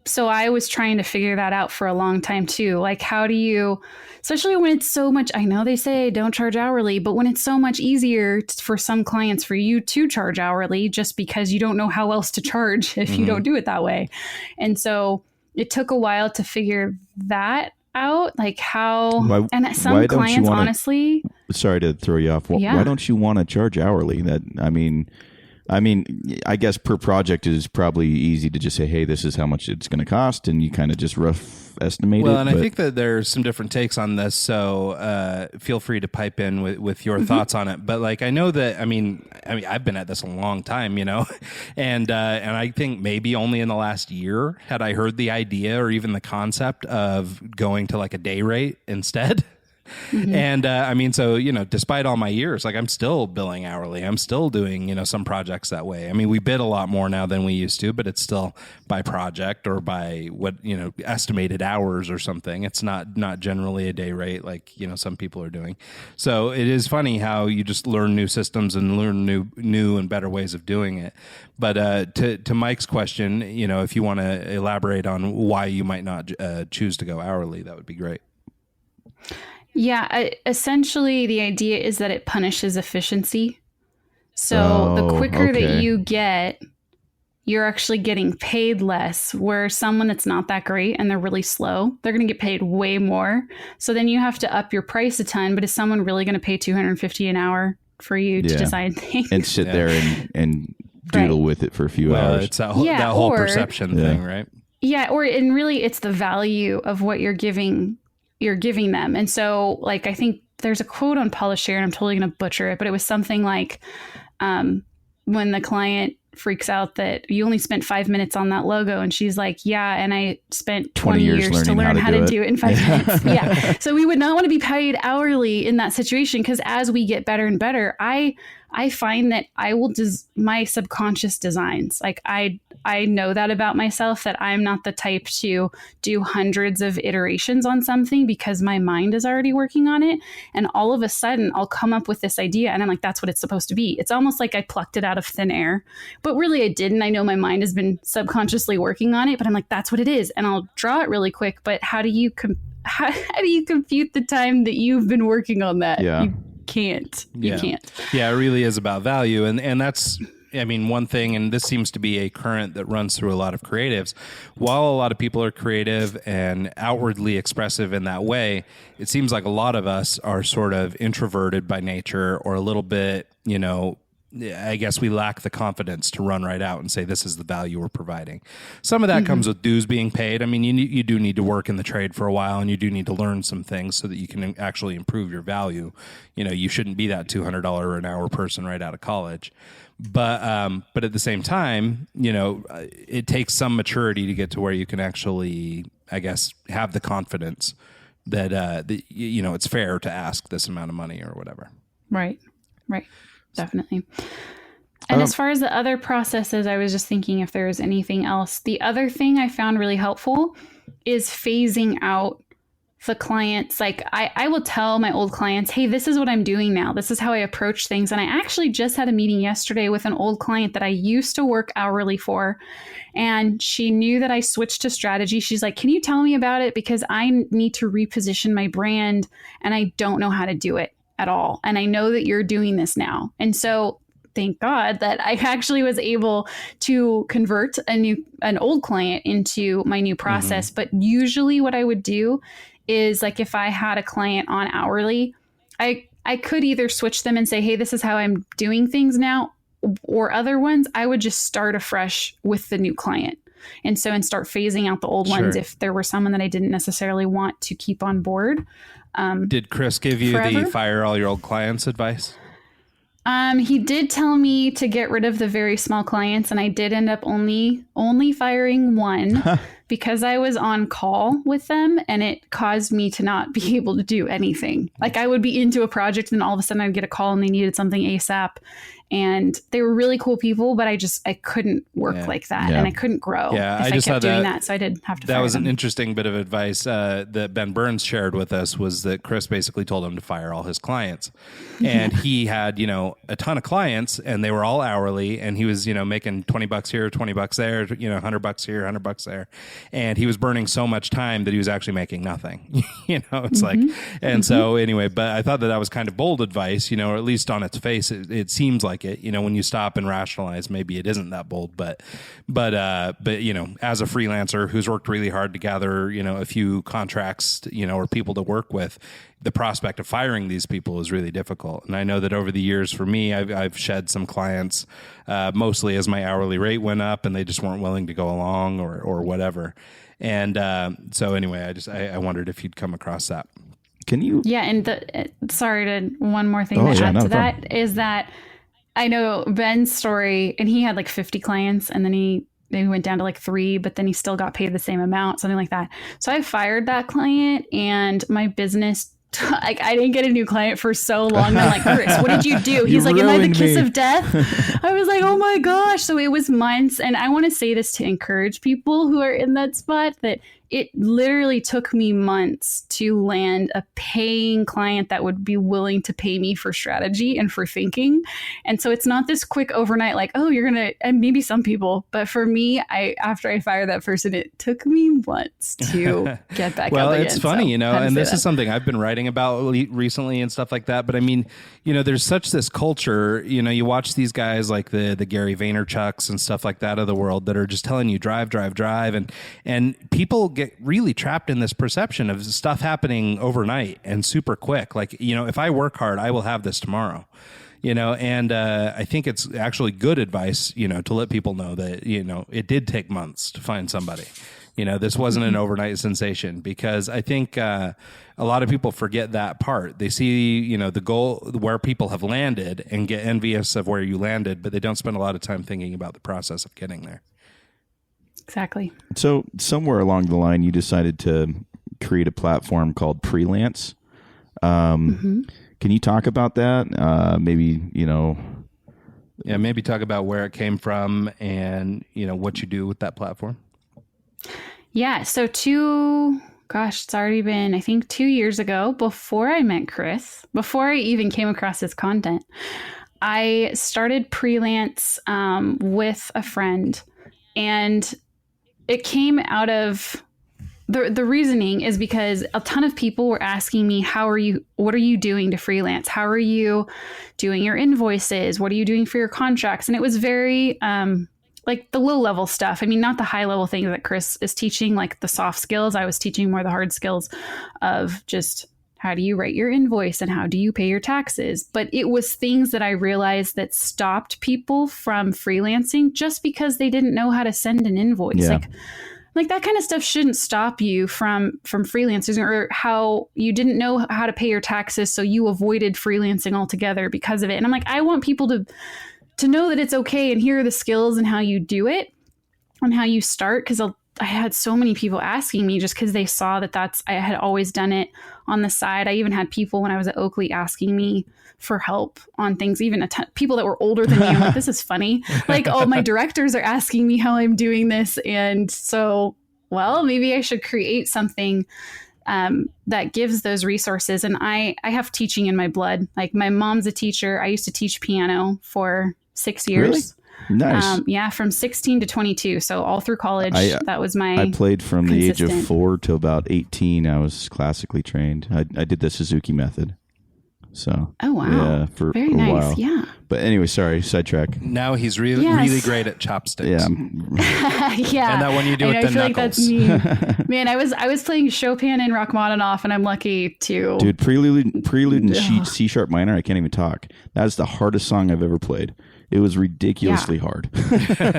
So I was trying to figure that out for a long time too. Like, how do you, especially when it's so much, I know they say don't charge hourly, but when it's so much easier for some clients for you to charge hourly just because you don't know how else to charge if you don't do it that way. And so it took a while to figure that out, like how, and some clients, honestly. Sorry to throw you off. Why don't you want to charge hourly? I guess per project is probably easy to just say, hey, this is how much it's going to cost, and you kind of just rough estimate it. Well, and I think that there's some different takes on this, so feel free to pipe in with your thoughts on it. But like, I know that, I mean, I've been at this a long time, and I think maybe only in the last year had I heard the idea or even the concept of going to like a day rate instead. And so, despite all my years, like I'm still billing hourly. I'm still doing, some projects that way. I mean, we bid a lot more now than we used to, but it's still by project or by what, estimated hours or something. It's not generally a day rate like, some people are doing. So it is funny how you just learn new systems and learn new and better ways of doing it. But to Mike's question, if you want to elaborate on why you might not choose to go hourly, that would be great. Yeah, essentially the idea is that it punishes efficiency. So the quicker that you get, you're actually getting paid less, where someone that's not that great and they're really slow, they're going to get paid way more. So then you have to up your price a ton. But is someone really going to pay $250 an hour for you to design things? And sit there and doodle with it for a few hours. It's that whole perception thing, right? Yeah, and really it's the value of what you're giving them. And so like, I think there's a quote on Polishare, and I'm totally going to butcher it, but it was something like, when the client freaks out that you only spent 5 minutes on that logo, and she's like, yeah, and I spent 20 years to learn how to do it in 5 minutes. Yeah. So we would not want to be paid hourly in that situation, because as we get better and better, I find that I will my subconscious designs. Like I know that about myself, that I'm not the type to do hundreds of iterations on something because my mind is already working on it. And all of a sudden I'll come up with this idea and I'm like, that's what it's supposed to be. It's almost like I plucked it out of thin air, but really I didn't. I know my mind has been subconsciously working on it, but I'm like, that's what it is. And I'll draw it really quick. But how do you compute the time that you've been working on that? Yeah. You can't. Yeah, it really is about value. And that's, one thing, and this seems to be a current that runs through a lot of creatives. While a lot of people are creative and outwardly expressive in that way, it seems like a lot of us are sort of introverted by nature, or a little bit, I guess we lack the confidence to run right out and say, this is the value we're providing. Some of that comes with dues being paid. I mean, you do need to work in the trade for a while, and you do need to learn some things so that you can actually improve your value. You shouldn't be that $200 an hour person right out of college. But at the same time, it takes some maturity to get to where you can actually, I guess, have the confidence that, it's fair to ask this amount of money or whatever. Right. Definitely. And as far as the other processes, I was just thinking if there was anything else. The other thing I found really helpful is phasing out the clients, like I will tell my old clients, hey, this is what I'm doing now. This is how I approach things. And I actually just had a meeting yesterday with an old client that I used to work hourly for. And she knew that I switched to strategy. She's like, can you tell me about it? Because I need to reposition my brand and I don't know how to do it at all. And I know that you're doing this now. And so thank God that I actually was able to convert an old client into my new process. Mm-hmm. But usually what I would do is, like, if I had a client on hourly, I could either switch them and say, hey, this is how I'm doing things now, or other ones, I would just start afresh with the new client. And start phasing out the old ones if there were someone that I didn't necessarily want to keep on board. Did Chris give you the fire all your old clients advice? He did tell me to get rid of the very small clients, and I did end up only firing one because I was on call with them, and it caused me to not be able to do anything. Like, I would be into a project and all of a sudden I'd get a call and they needed something ASAP. And they were really cool people, but I couldn't work like that, and I couldn't grow if I kept doing that. So I did have to fire That was them. an interesting bit of advice that Ben Burns shared with us, was that Chris basically told him to fire all his clients. And he had, a ton of clients, and they were all hourly, and he was, making $20 here, $20 there, $100 here, $100 there. And he was burning so much time that he was actually making nothing. It's like, and so anyway, but I thought that was kind of bold advice, or at least on its face, it seems like it, when you stop and rationalize, maybe it isn't that bold, but as a freelancer who's worked really hard to gather, a few contracts, or people to work with, the prospect of firing these people is really difficult. And I know that over the years for me, I've shed some clients, mostly as my hourly rate went up and they just weren't willing to go along or whatever. And so anyway, I wondered if you'd come across that. Can you? Yeah. And one more thing to add to that is that I know Ben's story, and he had like 50 clients, and then he went down to like 3, but then he still got paid the same amount, something like that. So I fired that client, and my business, like, I didn't get a new client for so long. I'm like, Chris, what did you do? He's like, am I the kiss of death? I was like, oh my gosh. So it was months. And I want to say this to encourage people who are in that spot, that it literally took me months to land a paying client that would be willing to pay me for strategy and for thinking. And so it's not this quick overnight, like, oh, you're going to, and maybe some people, but for me, after I fired that person, it took me months to get back well, up again. It's funny, and this is something I've been writing about recently and stuff like that. But I mean, there's such this culture, you watch these guys like the Gary Vaynerchuks and stuff like that of the world that are just telling you drive. And people get really trapped in this perception of stuff happening overnight and super quick. Like, if I work hard, I will have this tomorrow. And I think it's actually good advice, to let people know that, it did take months to find somebody. This wasn't an overnight sensation, because I think a lot of people forget that part. They see, the goal where people have landed and get envious of where you landed, but they don't spend a lot of time thinking about the process of getting there. Exactly. So somewhere along the line, you decided to create a platform called Freelance. Can you talk about that? Maybe, Yeah, maybe talk about where it came from and, what you do with that platform. Yeah. So it's already been, I think, 2 years ago, before I met Chris, before I even came across his content, I started Freelance with a friend. And it came out of the reasoning is because a ton of people were asking me, what are you doing to freelance? How are you doing your invoices? What are you doing for your contracts? And it was very like the low level stuff. I mean, not the high level things that Chris is teaching, like the soft skills. I was teaching more the hard skills of just how do you write your invoice and how do you pay your taxes? But it was things that I realized that stopped people from freelancing just because they didn't know how to send an invoice. Yeah. Like that kind of stuff shouldn't stop you from freelancers, or how you didn't know how to pay your taxes, so you avoided freelancing altogether because of it. And I'm like, I want people to know that it's okay and here are the skills and how you do it and how you start. Because I had so many people asking me just because they saw that I had always done it on the side. I even had people when I was at Oakley asking me for help on things, even people that were older than me. I'm like, this is funny. Like, all my directors are asking me how I'm doing this. And so, well, maybe I should create something that gives those resources. And I have teaching in my blood. Like my mom's a teacher. I used to teach piano for 6 years. Really? Nice. Yeah, from 16 to 22. So all through college, that was my I played from the age of consistent. 4 to about 18. I was classically trained. I did the Suzuki method. So, Oh, wow. Yeah, for Very a nice. while. Yeah. But anyway, sorry, sidetrack. Now he's really Yes. really great at chopsticks. Yeah. Yeah. And that one you do I with know, the I feel knuckles. like that's me. Man, I was playing Chopin and Rachmaninoff, and I'm lucky to. Dude, Prelude and C sharp minor, I can't even talk. That is the hardest song I've ever played. It was ridiculously hard.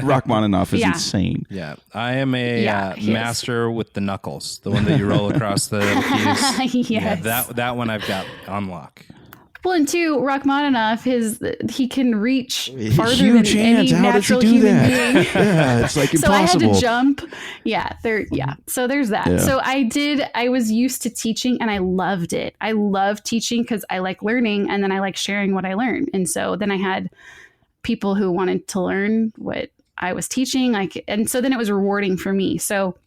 Rachmaninoff is Yeah. insane. Yeah, I am a Yeah, he is. master with the knuckles, the one that you roll across the little keys. Yeah, Yes. that one I've got on lock. Well, and two, Rachmaninoff, he can reach farther Huge than any hands. How does he natural do human that? being. Yeah, it's like So I had impossible. to jump. Yeah, So there's that. Yeah. So I was used to teaching and I loved it. I love teaching because I like learning and then I like sharing what I learned. And so then I had people who wanted to learn what I was teaching. And so then it was rewarding for me. So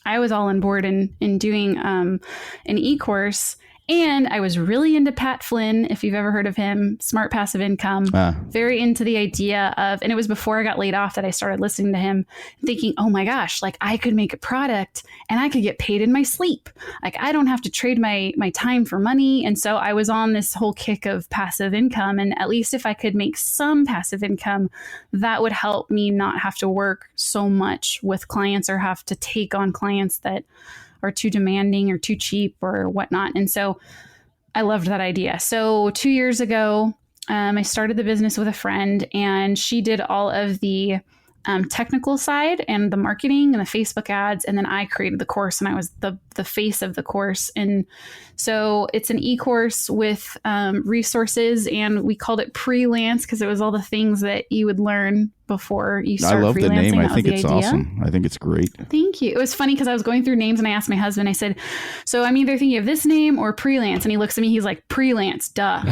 I was all on board in doing an e-course. And I was really into Pat Flynn, if you've ever heard of him, Smart Passive Income. Very into the idea of, and it was before I got laid off that I started listening to him, thinking, oh my gosh, like I could make a product and I could get paid in my sleep. Like I don't have to trade my time for money. And so I was on this whole kick of passive income. And at least if I could make some passive income, that would help me not have to work so much with clients or have to take on clients that are too demanding or too cheap or whatnot. And so I loved that idea. So 2 years ago, I started the business with a friend and she did all of the technical side and the marketing and the Facebook ads. And then I created the course and I was the face of the course. And so it's an e-course with resources and we called it Freelance because it was all the things that you would learn before you start I love freelancing. the name. I That think was it's the idea. awesome. I think it's great. Thank you. It was funny because I was going through names and I asked my husband, I said, so I'm either thinking of this name or Prelance. And he looks at me, he's like, Prelance, duh.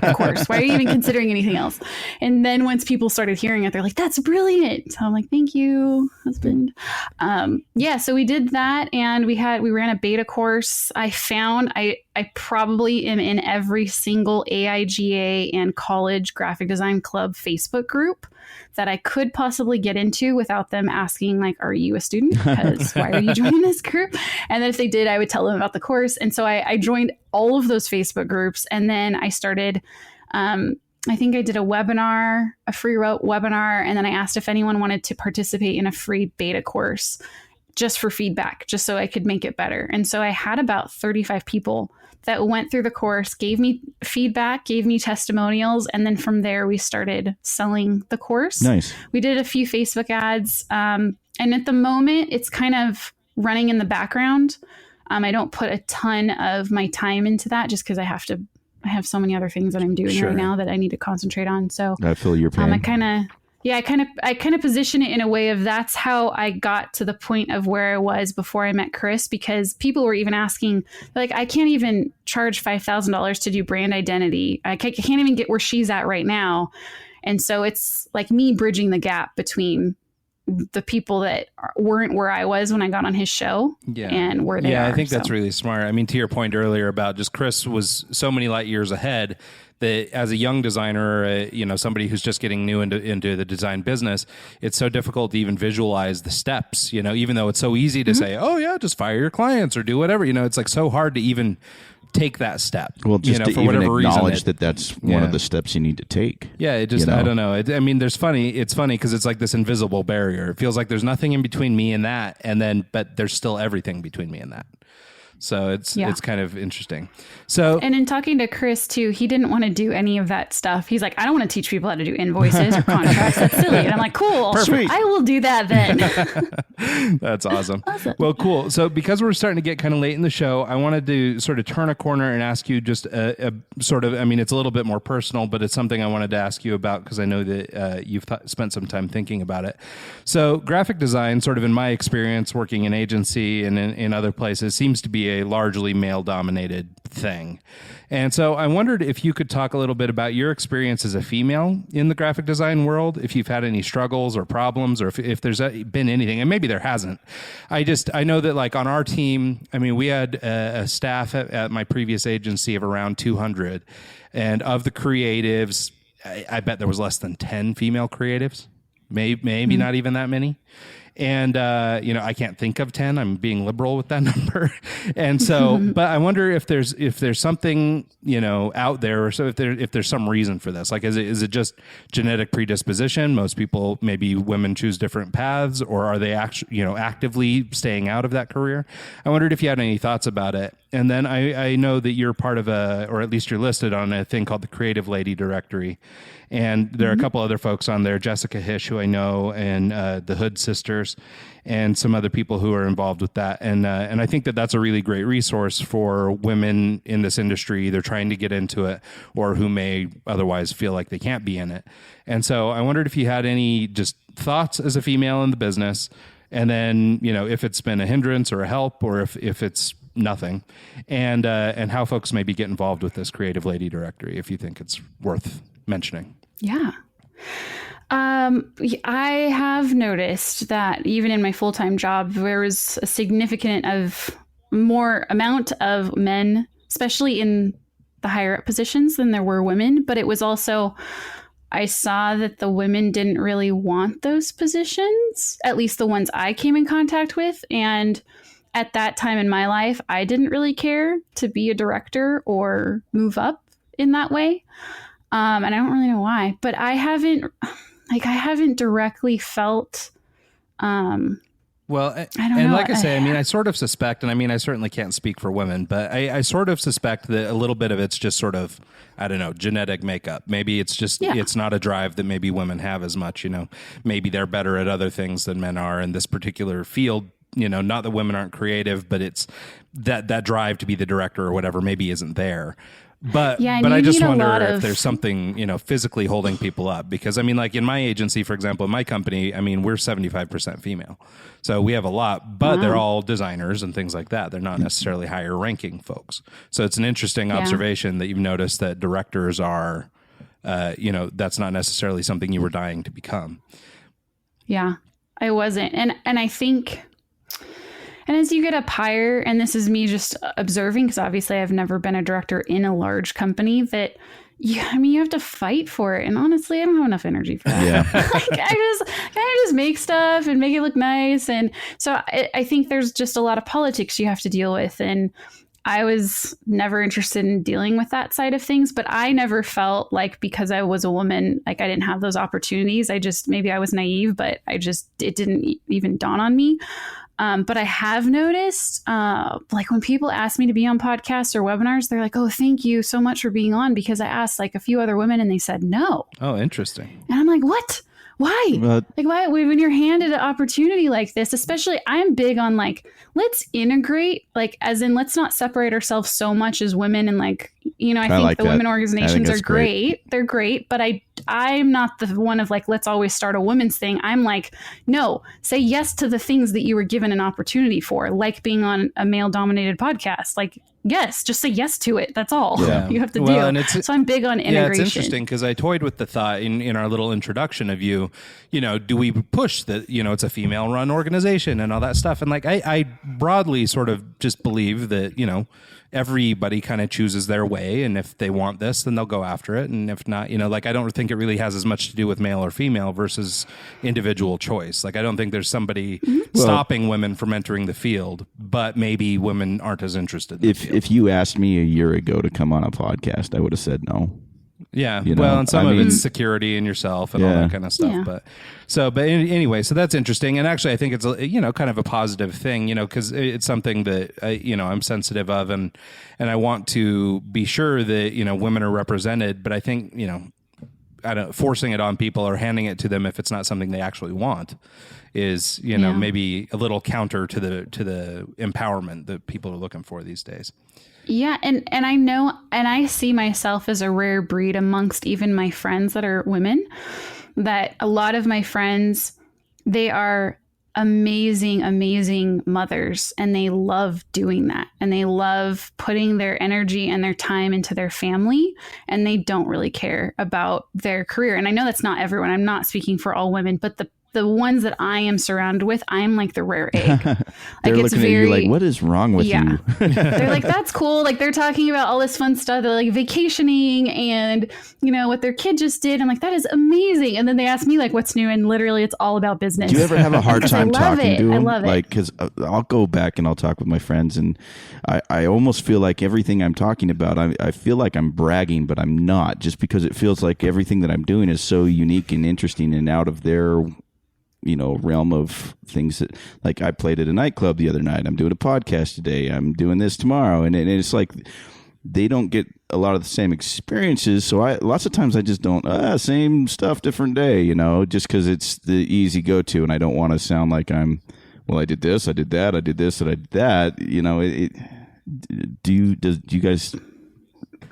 Of course. Why are you even considering anything else? And then once people started hearing it, they're like, that's brilliant. So I'm like, thank you, husband. Yeah, so we did that and we ran a beta course. I found I probably am in every single AIGA and college graphic design club Facebook group that I could possibly get into without them asking, like, are you a student? Because why are you joining this group? And then if they did, I would tell them about the course. And so I joined all of those Facebook groups. And then I started, I think I did a free webinar. And then I asked if anyone wanted to participate in a free beta course just for feedback, just so I could make it better. And so I had about 35 people that went through the course, gave me feedback, gave me testimonials. And then from there, we started selling the course. Nice. We did a few Facebook ads. And at the moment, it's kind of running in the background. I don't put a ton of my time into that just because I have so many other things that I'm doing right now that I need to concentrate on. So I feel your pain. I kind of position it in a way of that's how I got to the point of where I was before I met Chris, because people were even asking, like, I can't even charge $5,000 to do brand identity. I can't even get where she's at right now. And so it's like me bridging the gap between the people that weren't where I was when I got on his show and where they are. I think that's really smart. I mean, to your point earlier about just Chris was so many light years ahead that as a young designer, somebody who's just getting new into the design business, it's so difficult to even visualize the steps, even though it's so easy to say, oh yeah, just fire your clients or do whatever, it's like so hard to even take that step. Well, just to for even whatever acknowledge reason, that's one of the steps you need to take. Yeah, it just, I don't know. I mean, it's funny because it's like this invisible barrier. It feels like there's nothing in between me and that, but there's still everything between me and that. So it's kind of interesting. So, and in talking to Chris too, he didn't want to do any of that stuff. He's like, I don't want to teach people how to do invoices or contracts. That's silly. And I'm like, cool, Perfect. I will do that then. That's awesome. Well, cool. So because we're starting to get kind of late in the show, I wanted to sort of turn a corner and ask you just a sort of, I mean, it's a little bit more personal, but it's something I wanted to ask you about because I know that you've spent some time thinking about it. So graphic design, sort of in my experience working in agency and in other places, seems to be obviously a largely male-dominated thing. And so I wondered if you could talk a little bit about your experience as a female in the graphic design world, if you've had any struggles or problems, or if there's been anything, and maybe there hasn't. I know that like on our team, I mean, we had a staff at my previous agency of around 200, and of the creatives, I bet there was less than 10 female creatives, maybe not even that many. And, I can't think of 10. I'm being liberal with that number. And so, but I wonder if there's something, out there, or so if there's some reason for this, like, is it just genetic predisposition? Most people, maybe women choose different paths, or are they actually, actively staying out of that career? I wondered if you had any thoughts about it. And then I know that you're part of or at least you're listed on a thing called the Creative Lady Directory. And there are a couple other folks on there, Jessica Hish, who I know, and the Hood Sisters, and some other people who are involved with that. And I think that that's a really great resource for women in this industry, either trying to get into it or who may otherwise feel like they can't be in it. And so I wondered if you had any just thoughts as a female in the business, and then, if it's been a hindrance or a help, or if it's nothing, and how folks maybe get involved with this Creative Lady Directory, if you think it's worth mentioning. Yeah. I have noticed that even in my full-time job, there was a significant more amount of men, especially in the higher up positions, than there were women. But it was also, I saw that the women didn't really want those positions, at least the ones I came in contact with. And at that time in my life, I didn't really care to be a director or move up in that way. And I don't really know why, but I haven't directly felt, well, I don't and know. like I say, I mean, I sort of suspect, and I mean, I certainly can't speak for women, but I sort of suspect that a little bit of it's just sort of, I don't know, genetic makeup. Maybe it's just, it's not a drive that maybe women have as much, maybe they're better at other things than men are in this particular field. Not that women aren't creative, but it's that drive to be the director or whatever maybe isn't there. But I just wonder if there's something, physically holding people up, because I mean, like in my agency, for example, in my company, I mean, we're 75% female. So we have a lot, but they're all designers and things like that. They're not necessarily higher ranking folks. So it's an interesting observation that you've noticed that directors are, that's not necessarily something you were dying to become. Yeah, I wasn't. And I think, and as you get up higher, and this is me just observing, because obviously I've never been a director in a large company, that you have to fight for it. And honestly, I don't have enough energy for that. Yeah. I just make stuff and make it look nice. And so I think there's just a lot of politics you have to deal with. And I was never interested in dealing with that side of things, but I never felt like because I was a woman, like I didn't have those opportunities. Maybe I was naive, but it didn't even dawn on me. But I have noticed, like when people ask me to be on podcasts or webinars, they're like, "Oh, thank you so much for being on," because I asked like a few other women and they said no. Oh, interesting. And I'm like, what? Why? Why? When you're handed an opportunity like this, especially, I'm big on like, let's integrate, like, as in, let's not separate ourselves so much as women. And like, I think like the women organizations are great. They're great. But I'm not the one of like, let's always start a women's thing. I'm like, no, say yes to the things that you were given an opportunity for, like being on a male dominated podcast. Like, yes, just say yes to it. That's all you have to do. So I'm big on integration. Yeah, it's interesting because I toyed with the thought in our little introduction of you, do we push that, it's a female run organization and all that stuff? And like, I broadly sort of just believe that, everybody kind of chooses their way. And if they want this, then they'll go after it. And if not, like, I don't think it really has as much to do with male or female versus individual choice. Like, I don't think there's somebody stopping women from entering the field, but maybe women aren't as interested. If you asked me a year ago to come on a podcast, I would have said no. Yeah. Well, and some of it's security in yourself and all that kind of stuff. Yeah. But anyway, so that's interesting. And actually, I think it's, kind of a positive thing, because it's something that, I'm sensitive of and I want to be sure that, women are represented. But I think, forcing it on people or handing it to them if it's not something they actually want is, maybe a little counter to the empowerment that people are looking for these days. Yeah. And I know, and I see myself as a rare breed amongst even my friends that are women, that a lot of my friends, they are amazing mothers, and they love doing that, and they love putting their energy and their time into their family, and they don't really care about their career. And I know that's not everyone. I'm not speaking for all women, but the ones that I am surrounded with, I'm like the rare egg. They're looking at you like, what is wrong with you? They're like, that's cool. Like, they're talking about all this fun stuff. They're like vacationing and, you know, what their kid just did. I'm like, that is amazing. And then they ask me like, what's new? And literally it's all about business. Do you ever have a hard time talking to them? I love it. Like, because I'll go back and I'll talk with my friends, and I almost feel like everything I'm talking about, I feel like I'm bragging, but I'm not, just because it feels like everything that I'm doing is so unique and interesting and out of their, you know, realm of things. That, like, I played at a nightclub the other night. I'm doing a podcast today. I'm doing this tomorrow. And it's like, they don't get a lot of the same experiences. So lots of times I just don't, same stuff, different day, you know, just because it's the easy go-to. And I don't want to sound like I'm, well, I did this, I did that, I did this, and I did that. You know, do you guys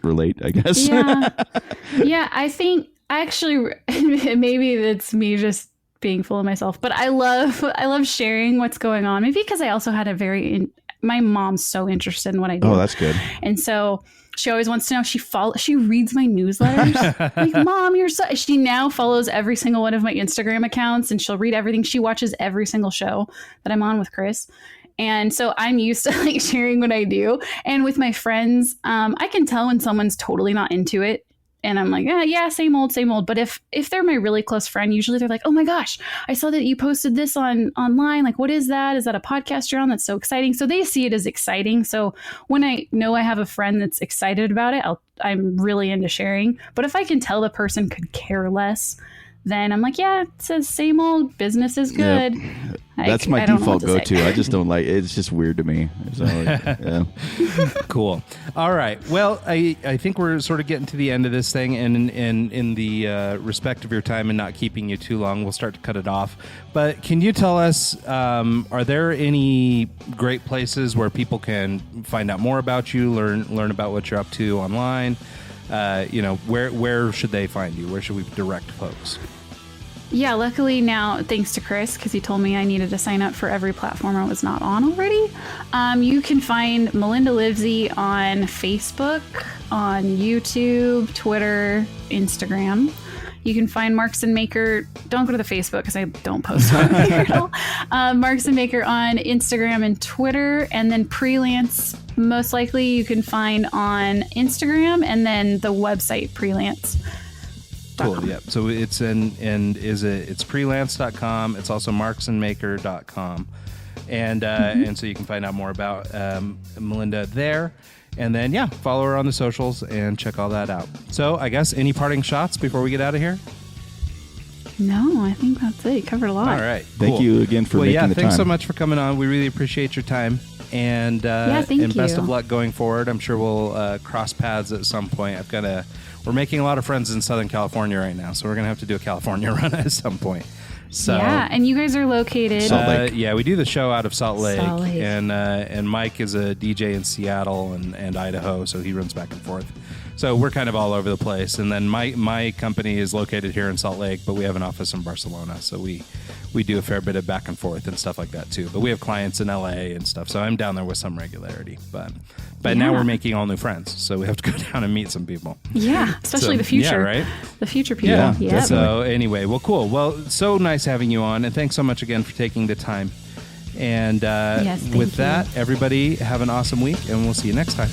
relate, I guess? Yeah, I think actually, maybe it's me just being full of myself, but I love sharing what's going on. Maybe because I also had my mom's so interested in what I do. Oh, that's good. And so she always wants to know. She reads my newsletters. Like, Mom, she now follows every single one of my Instagram accounts, and she'll read everything. She watches every single show that I'm on with Chris. And so I'm used to like sharing what I do. And with my friends, I can tell when someone's totally not into it. And I'm like, yeah, same old. But if they're my really close friend, usually they're like, oh my gosh, I saw that you posted this online. Like, what is that? Is that a podcast you're on? That's so exciting. So they see it as exciting. So when I know I have a friend that's excited about it, I'm really into sharing. But if I can tell the person could care less, then I'm like, yeah, it says same old, business is good. Yep. That's my default go-to. I just don't like it. It's just weird to me. So, yeah. Cool. All right. Well, I think we're sort of getting to the end of this thing, and in the respect of your time and not keeping you too long, we'll start to cut it off. But can you tell us, are there any great places where people can find out more about you, learn about what you're up to online? You know, where should they find you? Where should we direct folks? Yeah, luckily now, thanks to Chris, because he told me I needed to sign up for every platform I was not on already. You can find Melinda Livsey on Facebook, on YouTube, Twitter, Instagram. You can find Marks and Maker. Don't go to the Facebook because I don't post on there at all. Marks and Maker on Instagram and Twitter, and then Freelance. Most likely you can find on Instagram, and then the website Freelance. Cool. Yeah. So it's it's freelance.com. It's also marksandmaker.com. And so you can find out more about Melinda there. And then, yeah, follow her on the socials and check all that out. So I guess any parting shots before we get out of here? No, I think that's it. You covered a lot. All right. Thank you again for making the time. Thanks so much for coming on. We really appreciate your time. And thank and best you. of luck going forward. I'm sure we'll cross paths at some point. We're making a lot of friends in Southern California right now, so we're going to have to do a California run at some point. So, yeah, and you guys are located... Salt Lake. Yeah, we do the show out of Salt Lake. Lake. And Mike is a DJ in Seattle and Idaho, so he runs back and forth. So we're kind of all over the place. And then my company is located here in Salt Lake, but we have an office in Barcelona, so we do a fair bit of back and forth and stuff like that too. But we have clients in LA and stuff, so I'm down there with some regularity. But now we're making all new friends, so we have to go down and meet some people. Yeah, especially the future. Yeah, right? The future people. Yeah. So anyway, well, cool. Well, so nice having you on, and thanks so much again for taking the time. And yes, with that, everybody have an awesome week, and we'll see you next time.